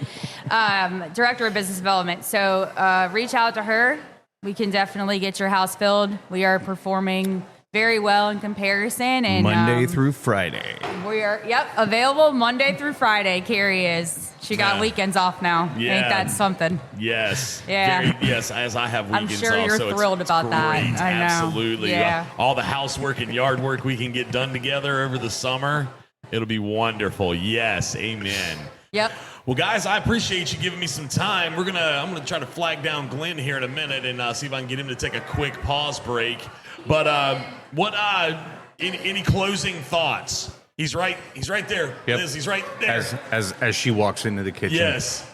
director of business development. So reach out to her. We can definitely get your house filled. We are performing very well in comparison. And Monday through Friday. we are available Monday through Friday. Carrie is. She got weekends off now. Yeah. Ain't that something? Yes. Yeah. Yes, as I have weekends off. I'm sure you're so thrilled it's about that. great. I know. Absolutely. Yeah. All the housework and yard work we can get done together over the summer. It'll be wonderful. Yes. Amen. Yep. Well, guys, I appreciate you giving me some time. I'm gonna try to flag down Glenn here in a minute and see if I can get him to take a quick pause break. But any closing thoughts? He's right there. Yep. Liz, he's right there. As she walks into the kitchen. Yes.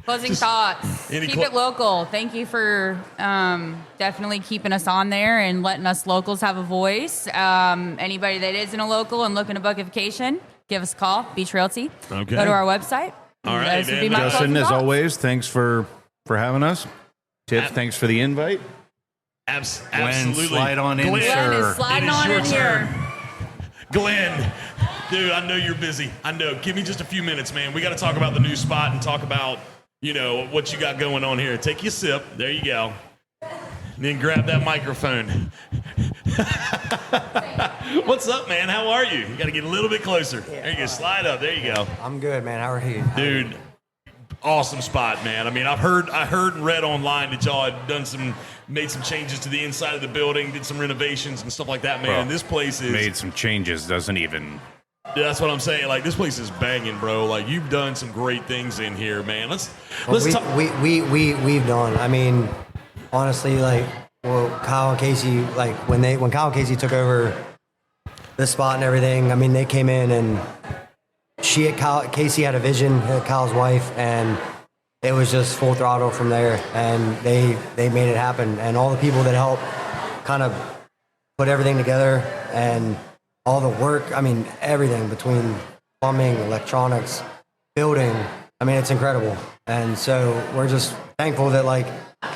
Closing thoughts. Keep it local. Thank you for definitely keeping us on there and letting us locals have a voice. Anybody that isn't a local and looking to book a vacation, give us a call, Beach Realty. Okay. Go to our website. All right, Those would be my Justin, closing as thoughts. always, thanks for having us. Tiff, thanks for the invite. Absolutely. Slide on in, Glenn sir. is sliding It is on your in here. turn. Glenn, dude, I know you're busy. I know. Give me just a few minutes, man. We got to talk about the new spot and talk about, what you got going on here. Take your sip. There you go. And then grab that microphone. What's up, man? How are you? You got to get a little bit closer. There you go. Slide up. There you go. I'm good, man. How are you? Dude, awesome spot, man. I mean, I heard and read online that y'all had made some changes to the inside of the building, did some renovations and stuff like that, man. Well, This place is made some changes. Doesn't even. Yeah, that's what I'm saying. Like, this place is banging, bro. Like, you've done some great things in here, man. Let's talk. We've done. I mean, honestly, Kyle and Casey, when Kyle and Casey took over this spot and everything, I mean, they came in and Casey had a vision, Kyle's wife, and it was just full throttle from there. And they made it happen. And all the people that helped kind of put everything together and all the work, I mean, everything between plumbing, electronics, building, I mean, it's incredible. And so we're just thankful that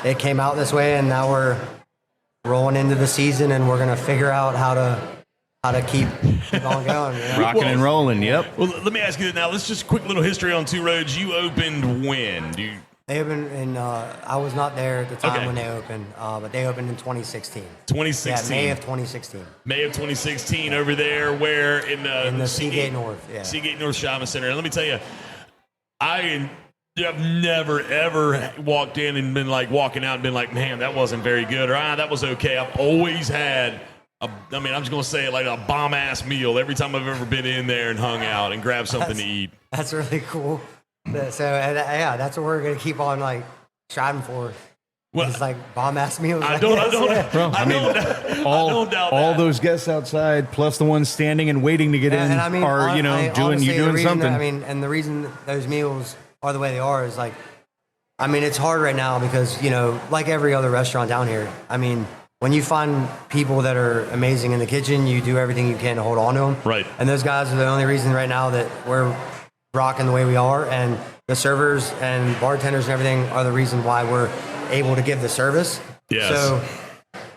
it came out this way, and now we're rolling into the season and we're going to figure out how to keep on going. Rocking and rolling, yep. Well, let me ask you now. Let's just quick little history on Two Roads. You opened when? They opened in, I was not there at the time when they opened, but they opened in 2016. 2016. Yeah, May of 2016. May of 2016 over there where in the Seagate North, yeah. Seagate North Shopping Center. And let me tell you, I've never, ever walked in and been walking out and been like, man, that wasn't very good, or that was okay. I've always had, I'm just going to say it, like a bomb-ass meal every time I've ever been in there and hung out and grabbed something to eat. That's really cool. So, that's what we're going to keep on, striving for. Well, it's bomb-ass meals. I don't All doubt that. those guests outside, plus the ones standing and waiting to get in, and I mean, are doing something. And the reason those meals are the way they are is it's hard right now because like every other restaurant down here. I mean, when you find people that are amazing in the kitchen, you do everything you can to hold on to them. Right. And those guys are the only reason right now that we're rocking the way we are, and the servers and bartenders and everything are the reason why we're able to give the service. Yes. So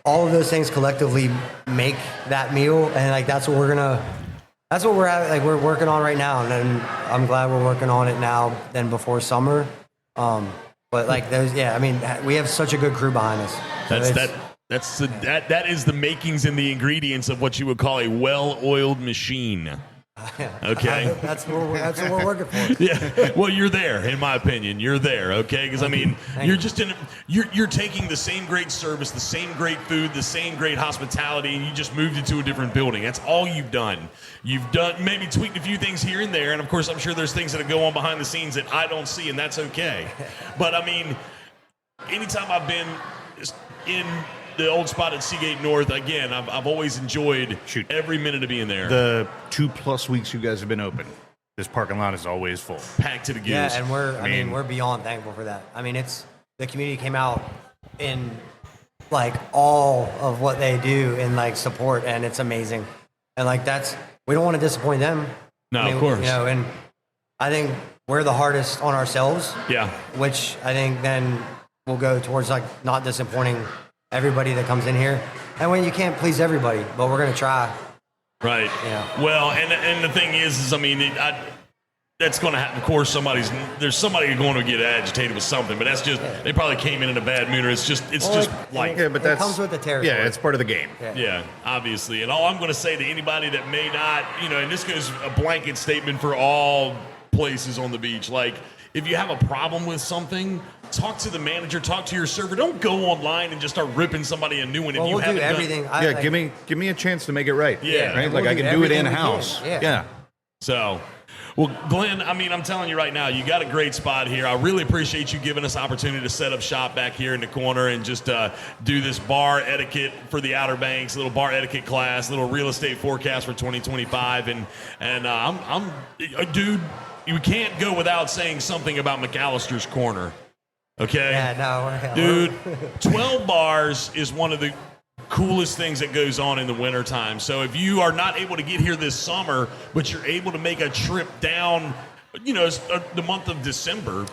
all of those things collectively make that meal, and that's what we're at. We're working on right now, and I'm glad we're working on it now than before summer. But we have such a good crew behind us. So that is the makings and the ingredients of what you would call a well-oiled machine. Okay, that's what we're working for. Yeah, well, you're there, in my opinion. You're there, okay? Because you're taking the same great service, the same great food, the same great hospitality, and you just moved it to a different building. That's all you've done. You've done maybe tweaked a few things here and there, and of course, I'm sure there's things that go on behind the scenes that I don't see, and that's okay. But anytime I've been in the old spot at Seagate North, again, I've always enjoyed every minute of being there. The 2+ weeks you guys have been open, this parking lot is always full. Packed to the gills. Yeah, and we're beyond thankful for that. I mean, the community came out in all of what they do in support, and it's amazing. And we don't want to disappoint them. No, of course. And I think we're the hardest on ourselves. Yeah. Which I think then will go towards not disappointing everybody that comes in here. And when you can't please everybody, but we're going to try. Right. Yeah. Well, and the thing is I mean, that's going to happen. Of course, there's somebody going to get agitated with something, but that's just they probably came in a bad mood. Or it's just like Yeah, but It that's comes with the territory. Yeah, it's part of the game. yeah, obviously. And all I'm going to say to anybody that may not, and this goes a blanket statement for all places on the beach, like if you have a problem with something, talk to the manager, talk to your server. Don't go online and just start ripping somebody a new one. Well, if you we'll do haven't everything. Yeah, give me a chance to make it right. Yeah. Right? We'll Like I do can do it everything we in-house. can. Yeah. So, well, Glenn, I mean, I'm telling you right now, you got a great spot here. I really appreciate you giving us opportunity to set up shop back here in the corner and just do this bar etiquette for the Outer Banks, little bar etiquette class, little real estate forecast for 2025. And I'm dude, you can't go without saying something about McAllister's Corner. Okay? Yeah, no. Dude, 12 bars is one of the coolest things that goes on in the wintertime. So if you are not able to get here this summer, but you're able to make a trip down, the month of December,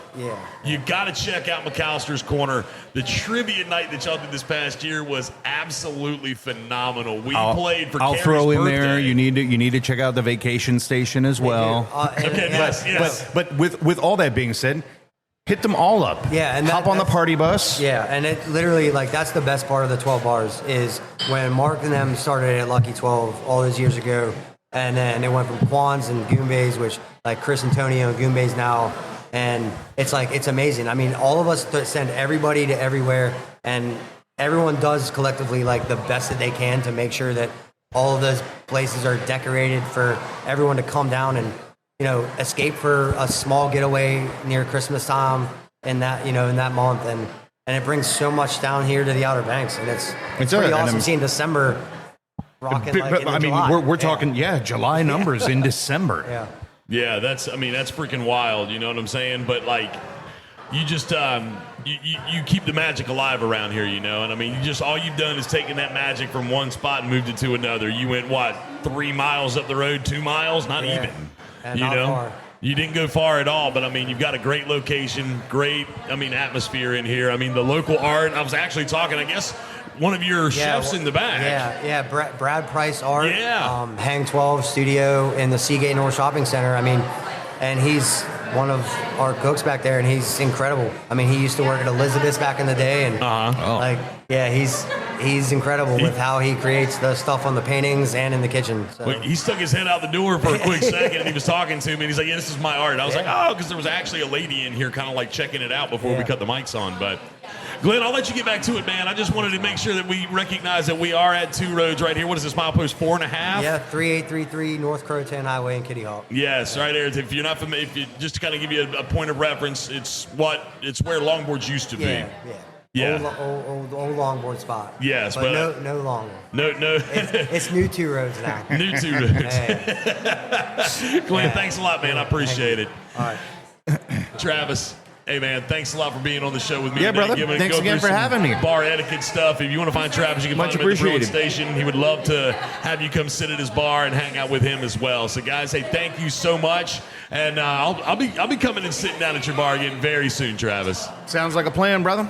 you got to check out McAllister's Corner. The trivia night that y'all did this past year was absolutely phenomenal. We played for I'll Carrie's throw in birthday. there. You need to check out the vacation station as well. Okay, yes. But with all that being said, hit them all up. Yeah, and hop on the party bus. Yeah, and it literally, like, that's the best part of the 12 bars is when Mark and them started at Lucky 12 all those years ago, and then it went from Quans and Goombas, which, like, Chris Antonio and Goombas now, and it's amazing. I mean, all of us send everybody to everywhere, and everyone does collectively, like, the best that they can to make sure that all of those places are decorated for everyone to come down and escape for a small getaway near Christmas time in that month, and it brings so much down here to the Outer Banks, and it's pretty awesome seeing December rocking like I mean, July. we're talking July numbers in December. Yeah, that's freaking wild. You know what I'm saying? But like, you just you keep the magic alive around here, and I mean, all you've done is taken that magic from one spot and moved it to another. You went 3 miles up the road, 2 miles, not even. And not far. You didn't go far at all, but I mean, you've got a great location, great, atmosphere in here. I mean, the local art. I was actually talking, I guess, one of your chefs in the back. Yeah, Brad Price Art. Yeah. Hang 12 studio in the Seagate North Shopping Center. I mean, and he's one of our cooks back there, and he's incredible. I mean, he used to work at Elizabeth's back in the day, and he's incredible with how he creates the stuff on the paintings and in the kitchen. So. Well, he stuck his head out the door for a quick second, and he was talking to me, and he's like, "Yeah, this is my art." I was like, "Oh," because there was actually a lady in here, kind of like checking it out before we cut the mics on, but. Glenn, I'll let you get back to it, man. I just wanted to make sure that we recognize that we are at Two Roads right here. What is this, milepost 4.5? Yeah, 3833 North Croatan Highway in Kitty Hawk. Yes, right there. If you're not familiar, just to kind of give you a point of reference, it's where longboards used to be. Yeah. Old longboard spot. Yes, but no long one. No. It's new Two Roads now. New Two Roads. Hey. Glenn, thanks a lot, man. I appreciate it. All right. Travis. Hey, man, thanks a lot for being on the show with me. Yeah, today. brother. Thanks again for having me. Bar etiquette stuff. If you want to find Travis, you can find him at the Brewing Station. He would love to have you come sit at his bar and hang out with him as well. So, guys, hey, thank you so much. And I'll be coming and sitting down at your bar again very soon, Travis. Sounds like a plan, brother.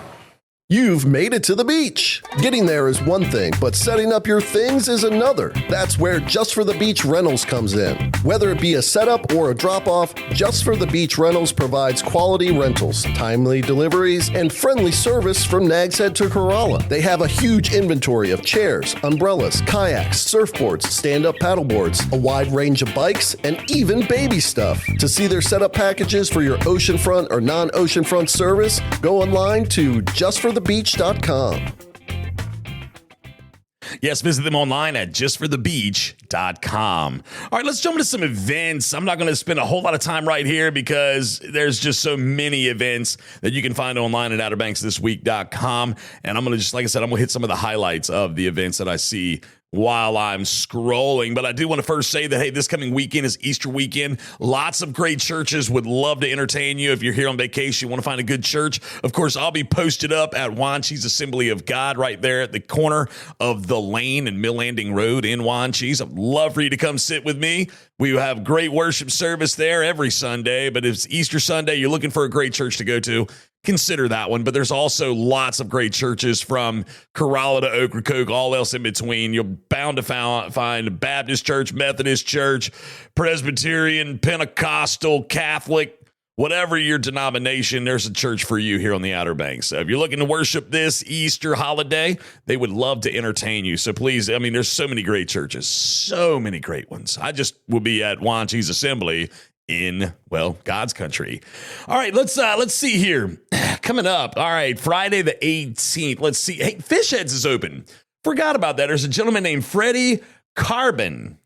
You've made it to the beach. Getting there is one thing, but setting up your things is another. That's where Just for the Beach Rentals comes in. Whether it be a setup or a drop-off, Just for the Beach Rentals provides quality rentals, timely deliveries, and friendly service from Nags Head to Corolla. They have a huge inventory of chairs, umbrellas, kayaks, surfboards, stand-up paddleboards, a wide range of bikes, and even baby stuff. To see their setup packages for your oceanfront or non-oceanfront service, go online to justforthebeach.com. Yes, visit them online at justforthebeach.com. All right, let's jump into some events. I'm not going to spend a whole lot of time right here because there's just so many events that you can find online at outerbanksthisweek.com. And I'm going to just, like I said, I'm going to hit some of the highlights of the events that I see while I'm scrolling. But I do want to first say that, hey, this coming weekend is Easter weekend. Lots of great churches would love to entertain you. If you're here on vacation, you want to find a good church, of course, I'll be posted up at Wanchese Assembly of God right there at the corner of the Lane and Mill Landing Road in Wanchese. I'd love for you to come sit with me. We have great worship service there every Sunday, but if it's Easter Sunday, you're looking for a great church to go to, consider that one. But there's also lots of great churches from Corolla to Ocracoke, all else in between. You're bound to find a Baptist church, Methodist church, Presbyterian, Pentecostal, Catholic, whatever your denomination, there's a church for you here on the Outer Banks. So if you're looking to worship this Easter holiday, they would love to entertain you. So please, I mean, there's so many great churches, so many great ones. I just will be at Wanchi's Assembly in, well, God's country. All right, let's see here. Coming up, all right, Friday the 18th. Let's see. Hey, Fish Heads is open. Forgot about that. There's a gentleman named Freddie Carban.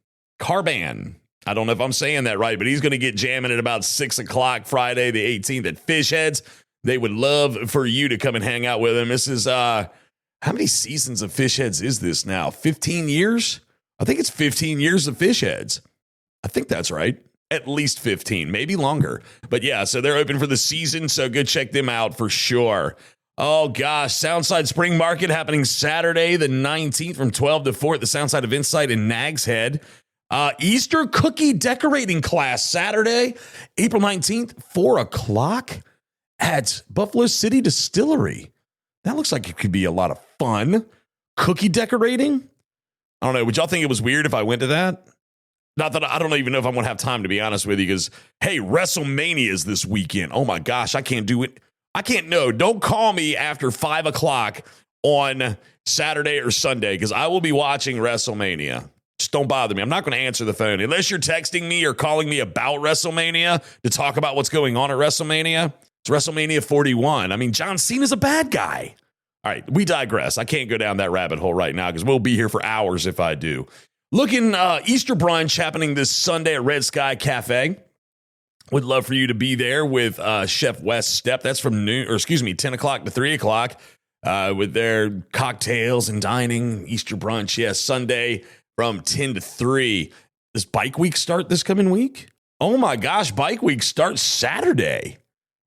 I don't know if I'm saying that right, but he's going to get jamming at about 6 o'clock Friday the 18th at Fish Heads. They would love for you to come and hang out with him. This is, how many seasons of Fish Heads is this now? 15 years? I think it's 15 years of Fish Heads. I think that's right. At least 15, maybe longer. But yeah, so they're open for the season, so go check them out for sure. Oh gosh, Soundside Spring Market happening Saturday the 19th from 12 to 4 at the Soundside of Insight in Nags Head. Easter cookie decorating class Saturday, April 19th, 4 o'clock at Buffalo City Distillery. That looks like it could be a lot of fun. Cookie decorating? I don't know. Would y'all think it was weird if I went to that? Not that I don't even know if I'm going to have time, to be honest with you, because, hey, WrestleMania is this weekend. Oh my gosh, I can't do it. I can't know. Don't call me after 5 o'clock on Saturday or Sunday, because I will be watching WrestleMania. Just don't bother me. I'm not going to answer the phone unless you're texting me or calling me about WrestleMania to talk about what's going on at WrestleMania. It's WrestleMania 41. I mean, John Cena's a bad guy. All right, we digress. I can't go down that rabbit hole right now because we'll be here for hours if I do. Looking Easter brunch happening this Sunday at Red Sky Cafe. Would love for you to be there with Chef Wes Stepp. That's from 10 o'clock to 3 o'clock with their cocktails and dining. Easter brunch, yes, Sunday from 10 to 3. Does Bike Week start this coming week? Oh my gosh, Bike Week starts Saturday.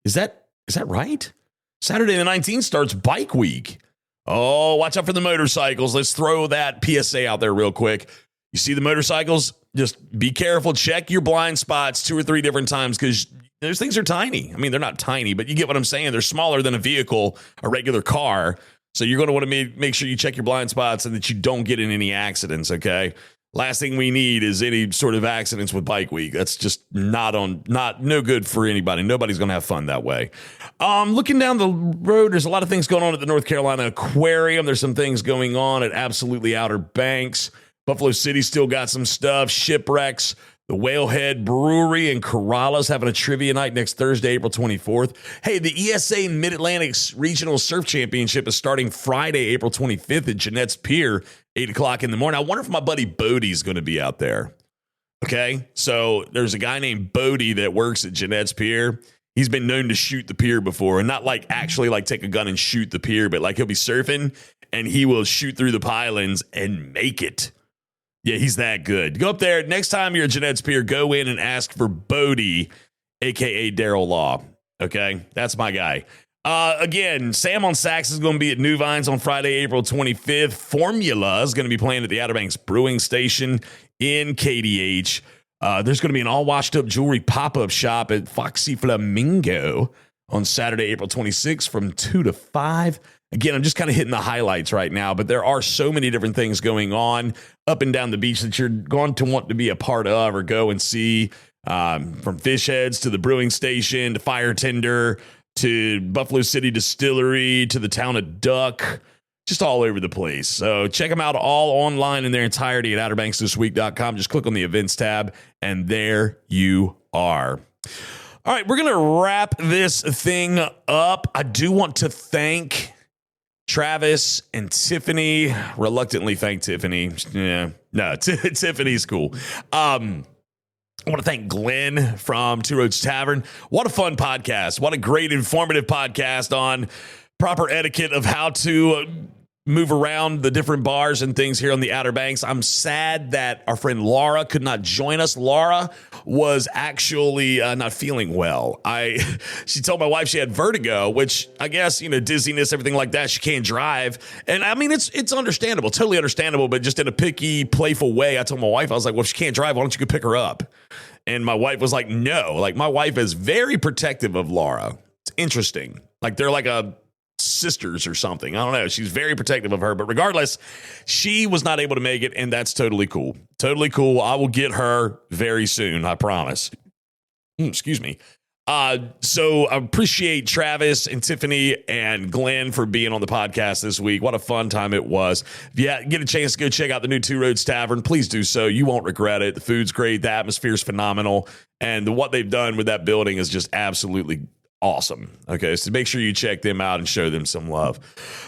Is that right? Saturday the 19th starts Bike Week. Oh, watch out for the motorcycles. Let's throw that PSA out there real quick. You see the motorcycles? Just be careful. Check your blind spots 2 or 3 different times because those things are tiny. I mean, they're not tiny, but you get what I'm saying. They're smaller than a vehicle, a regular car. So you're going to want to make sure you check your blind spots and that you don't get in any accidents, okay? Last thing we need is any sort of accidents with Bike Week. That's just no good for anybody. Nobody's going to have fun that way. Looking down the road, there's a lot of things going on at the North Carolina Aquarium. There's some things going on at absolutely Outer Banks. Buffalo City still got some stuff. Shipwrecks, the Whalehead Brewery, and Corolla's having a trivia night next Thursday, April 24th. Hey, the ESA Mid-Atlantic Regional Surf Championship is starting Friday, April 25th at Jeanette's Pier, 8 o'clock in the morning. I wonder if my buddy Bodie's going to be out there. Okay, so there's a guy named Bodie that works at Jeanette's Pier. He's been known to shoot the pier before, and not like actually like take a gun and shoot the pier, but like he'll be surfing and he will shoot through the pilings and make it. Yeah, he's that good. Go up there. Next time you're at Jeanette's Pier, go in and ask for Bodie, a.k.a. Daryl Law. Okay? That's my guy. Again, Sam on Sax is going to be at New Vines on Friday, April 25th. Formula is going to be playing at the Outer Banks Brewing Station in KDH. There's going to be an all-washed-up jewelry pop-up shop at Foxy Flamingo on Saturday, April 26th from 2 to 5. Again, I'm just kind of hitting the highlights right now, but there are so many different things going on up and down the beach that you're going to want to be a part of or go and see, from Fish Heads to the Brewing Station to Fire Tender to Buffalo City Distillery to the town of Duck, just all over the place. So check them out all online in their entirety at OuterBanksThisWeek.com. Just click on the events tab, and there you are. All right, we're going to wrap this thing up. I do want to thank Travis and Tiffany. Reluctantly thank Tiffany. Yeah, no, Tiffany's cool. I want to thank Glenn from Two Roads Tavern. What a fun podcast. What a great informative podcast on proper etiquette of how to move around the different bars and things here on the Outer Banks. I'm sad that our friend Laura could not join us. Laura was actually not feeling well. She told my wife she had vertigo, which I guess, dizziness, everything like that. She can't drive. And I mean, it's understandable, totally understandable, but just in a picky, playful way. I told my wife, I was like, well, if she can't drive, why don't you go pick her up? And my wife was like, no. Like, my wife is very protective of Laura. It's interesting. Like, they're like sisters or something. I don't know. She's very protective of her. But regardless, she was not able to make it, and that's totally cool. Totally cool. I will get her very soon, I promise. Excuse me. So I appreciate Travis and Tiffany and Glenn for being on the podcast this week. What a fun time it was. If you get a chance to go check out the new Two Roads Tavern, please do so. You won't regret it. The food's great. The atmosphere's phenomenal. And what they've done with that building is just absolutely awesome. Okay, so make sure you check them out and show them some love.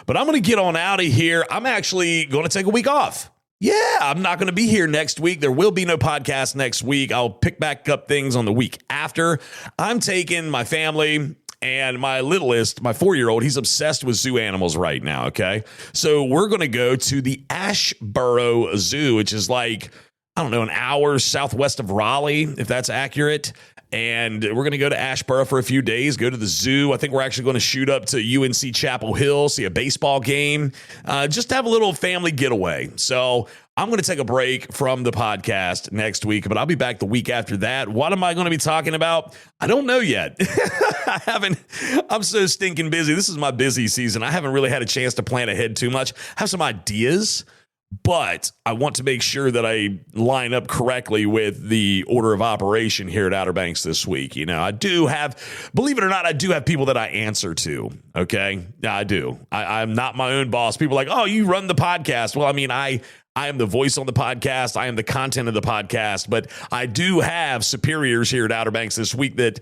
But I'm going to get on out of here. I'm actually going to take a week off. Yeah, I'm not going to be here next week. There will be no podcast next week. I'll pick back up things on the week after. I'm taking my family and my littlest, my 4-year-old. He's obsessed with zoo animals right now, okay? So we're going to go to the Ashboro Zoo, which is like, I don't know, an hour southwest of Raleigh, if that's accurate. And we're going to go to Ashboro for a few days, go to the zoo. I think we're actually going to shoot up to UNC Chapel Hill, see a baseball game, just have a little family getaway. So I'm going to take a break from the podcast next week, but I'll be back the week after that. What am I going to be talking about? I don't know yet. I'm so stinking busy. This is my busy season. I haven't really had a chance to plan ahead too much. I have some ideas, but I want to make sure that I line up correctly with the order of operation here at Outer Banks this week. I do have, believe it or not, I do have people that I answer to. Okay. Yeah, I do. I'm not my own boss. People are like, oh, you run the podcast. Well, I mean, I am the voice on the podcast. I am the content of the podcast, but I do have superiors here at Outer Banks this week that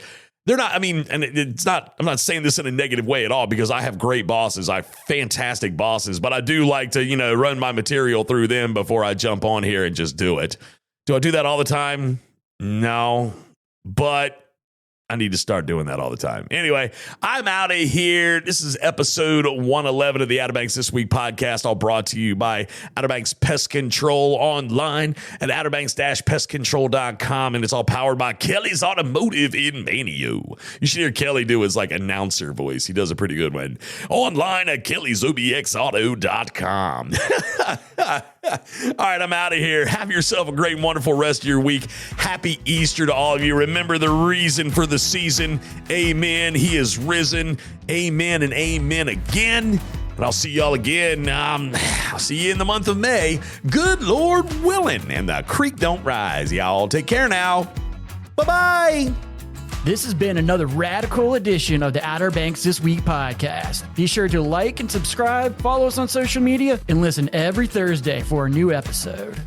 they're not, I mean, and it's not, I'm not saying this in a negative way at all, because I have great bosses. I have fantastic bosses, but I do like to, run my material through them before I jump on here and just do it. Do I do that all the time? No, but I need to start doing that all the time. Anyway, I'm out of here. This is episode 111 of the Outer Banks This Week podcast, all brought to you by Outer Banks Pest Control online at outerbanks-pestcontrol.com, and it's all powered by Kelly's Automotive in Mania. You should hear Kelly do his announcer voice. He does a pretty good one. Online at kellysobxauto.com. All right, I'm out of here. Have yourself a great, wonderful rest of your week. Happy Easter to all of you. Remember the reason for the season. Amen. He is risen. Amen and amen again. And I'll see y'all again. I'll see you in the month of May. Good Lord willing. And the creek don't rise. Y'all take care now. Bye-bye. This has been another radical edition of the Outer Banks This Week podcast. Be sure to like and subscribe, follow us on social media, and listen every Thursday for a new episode.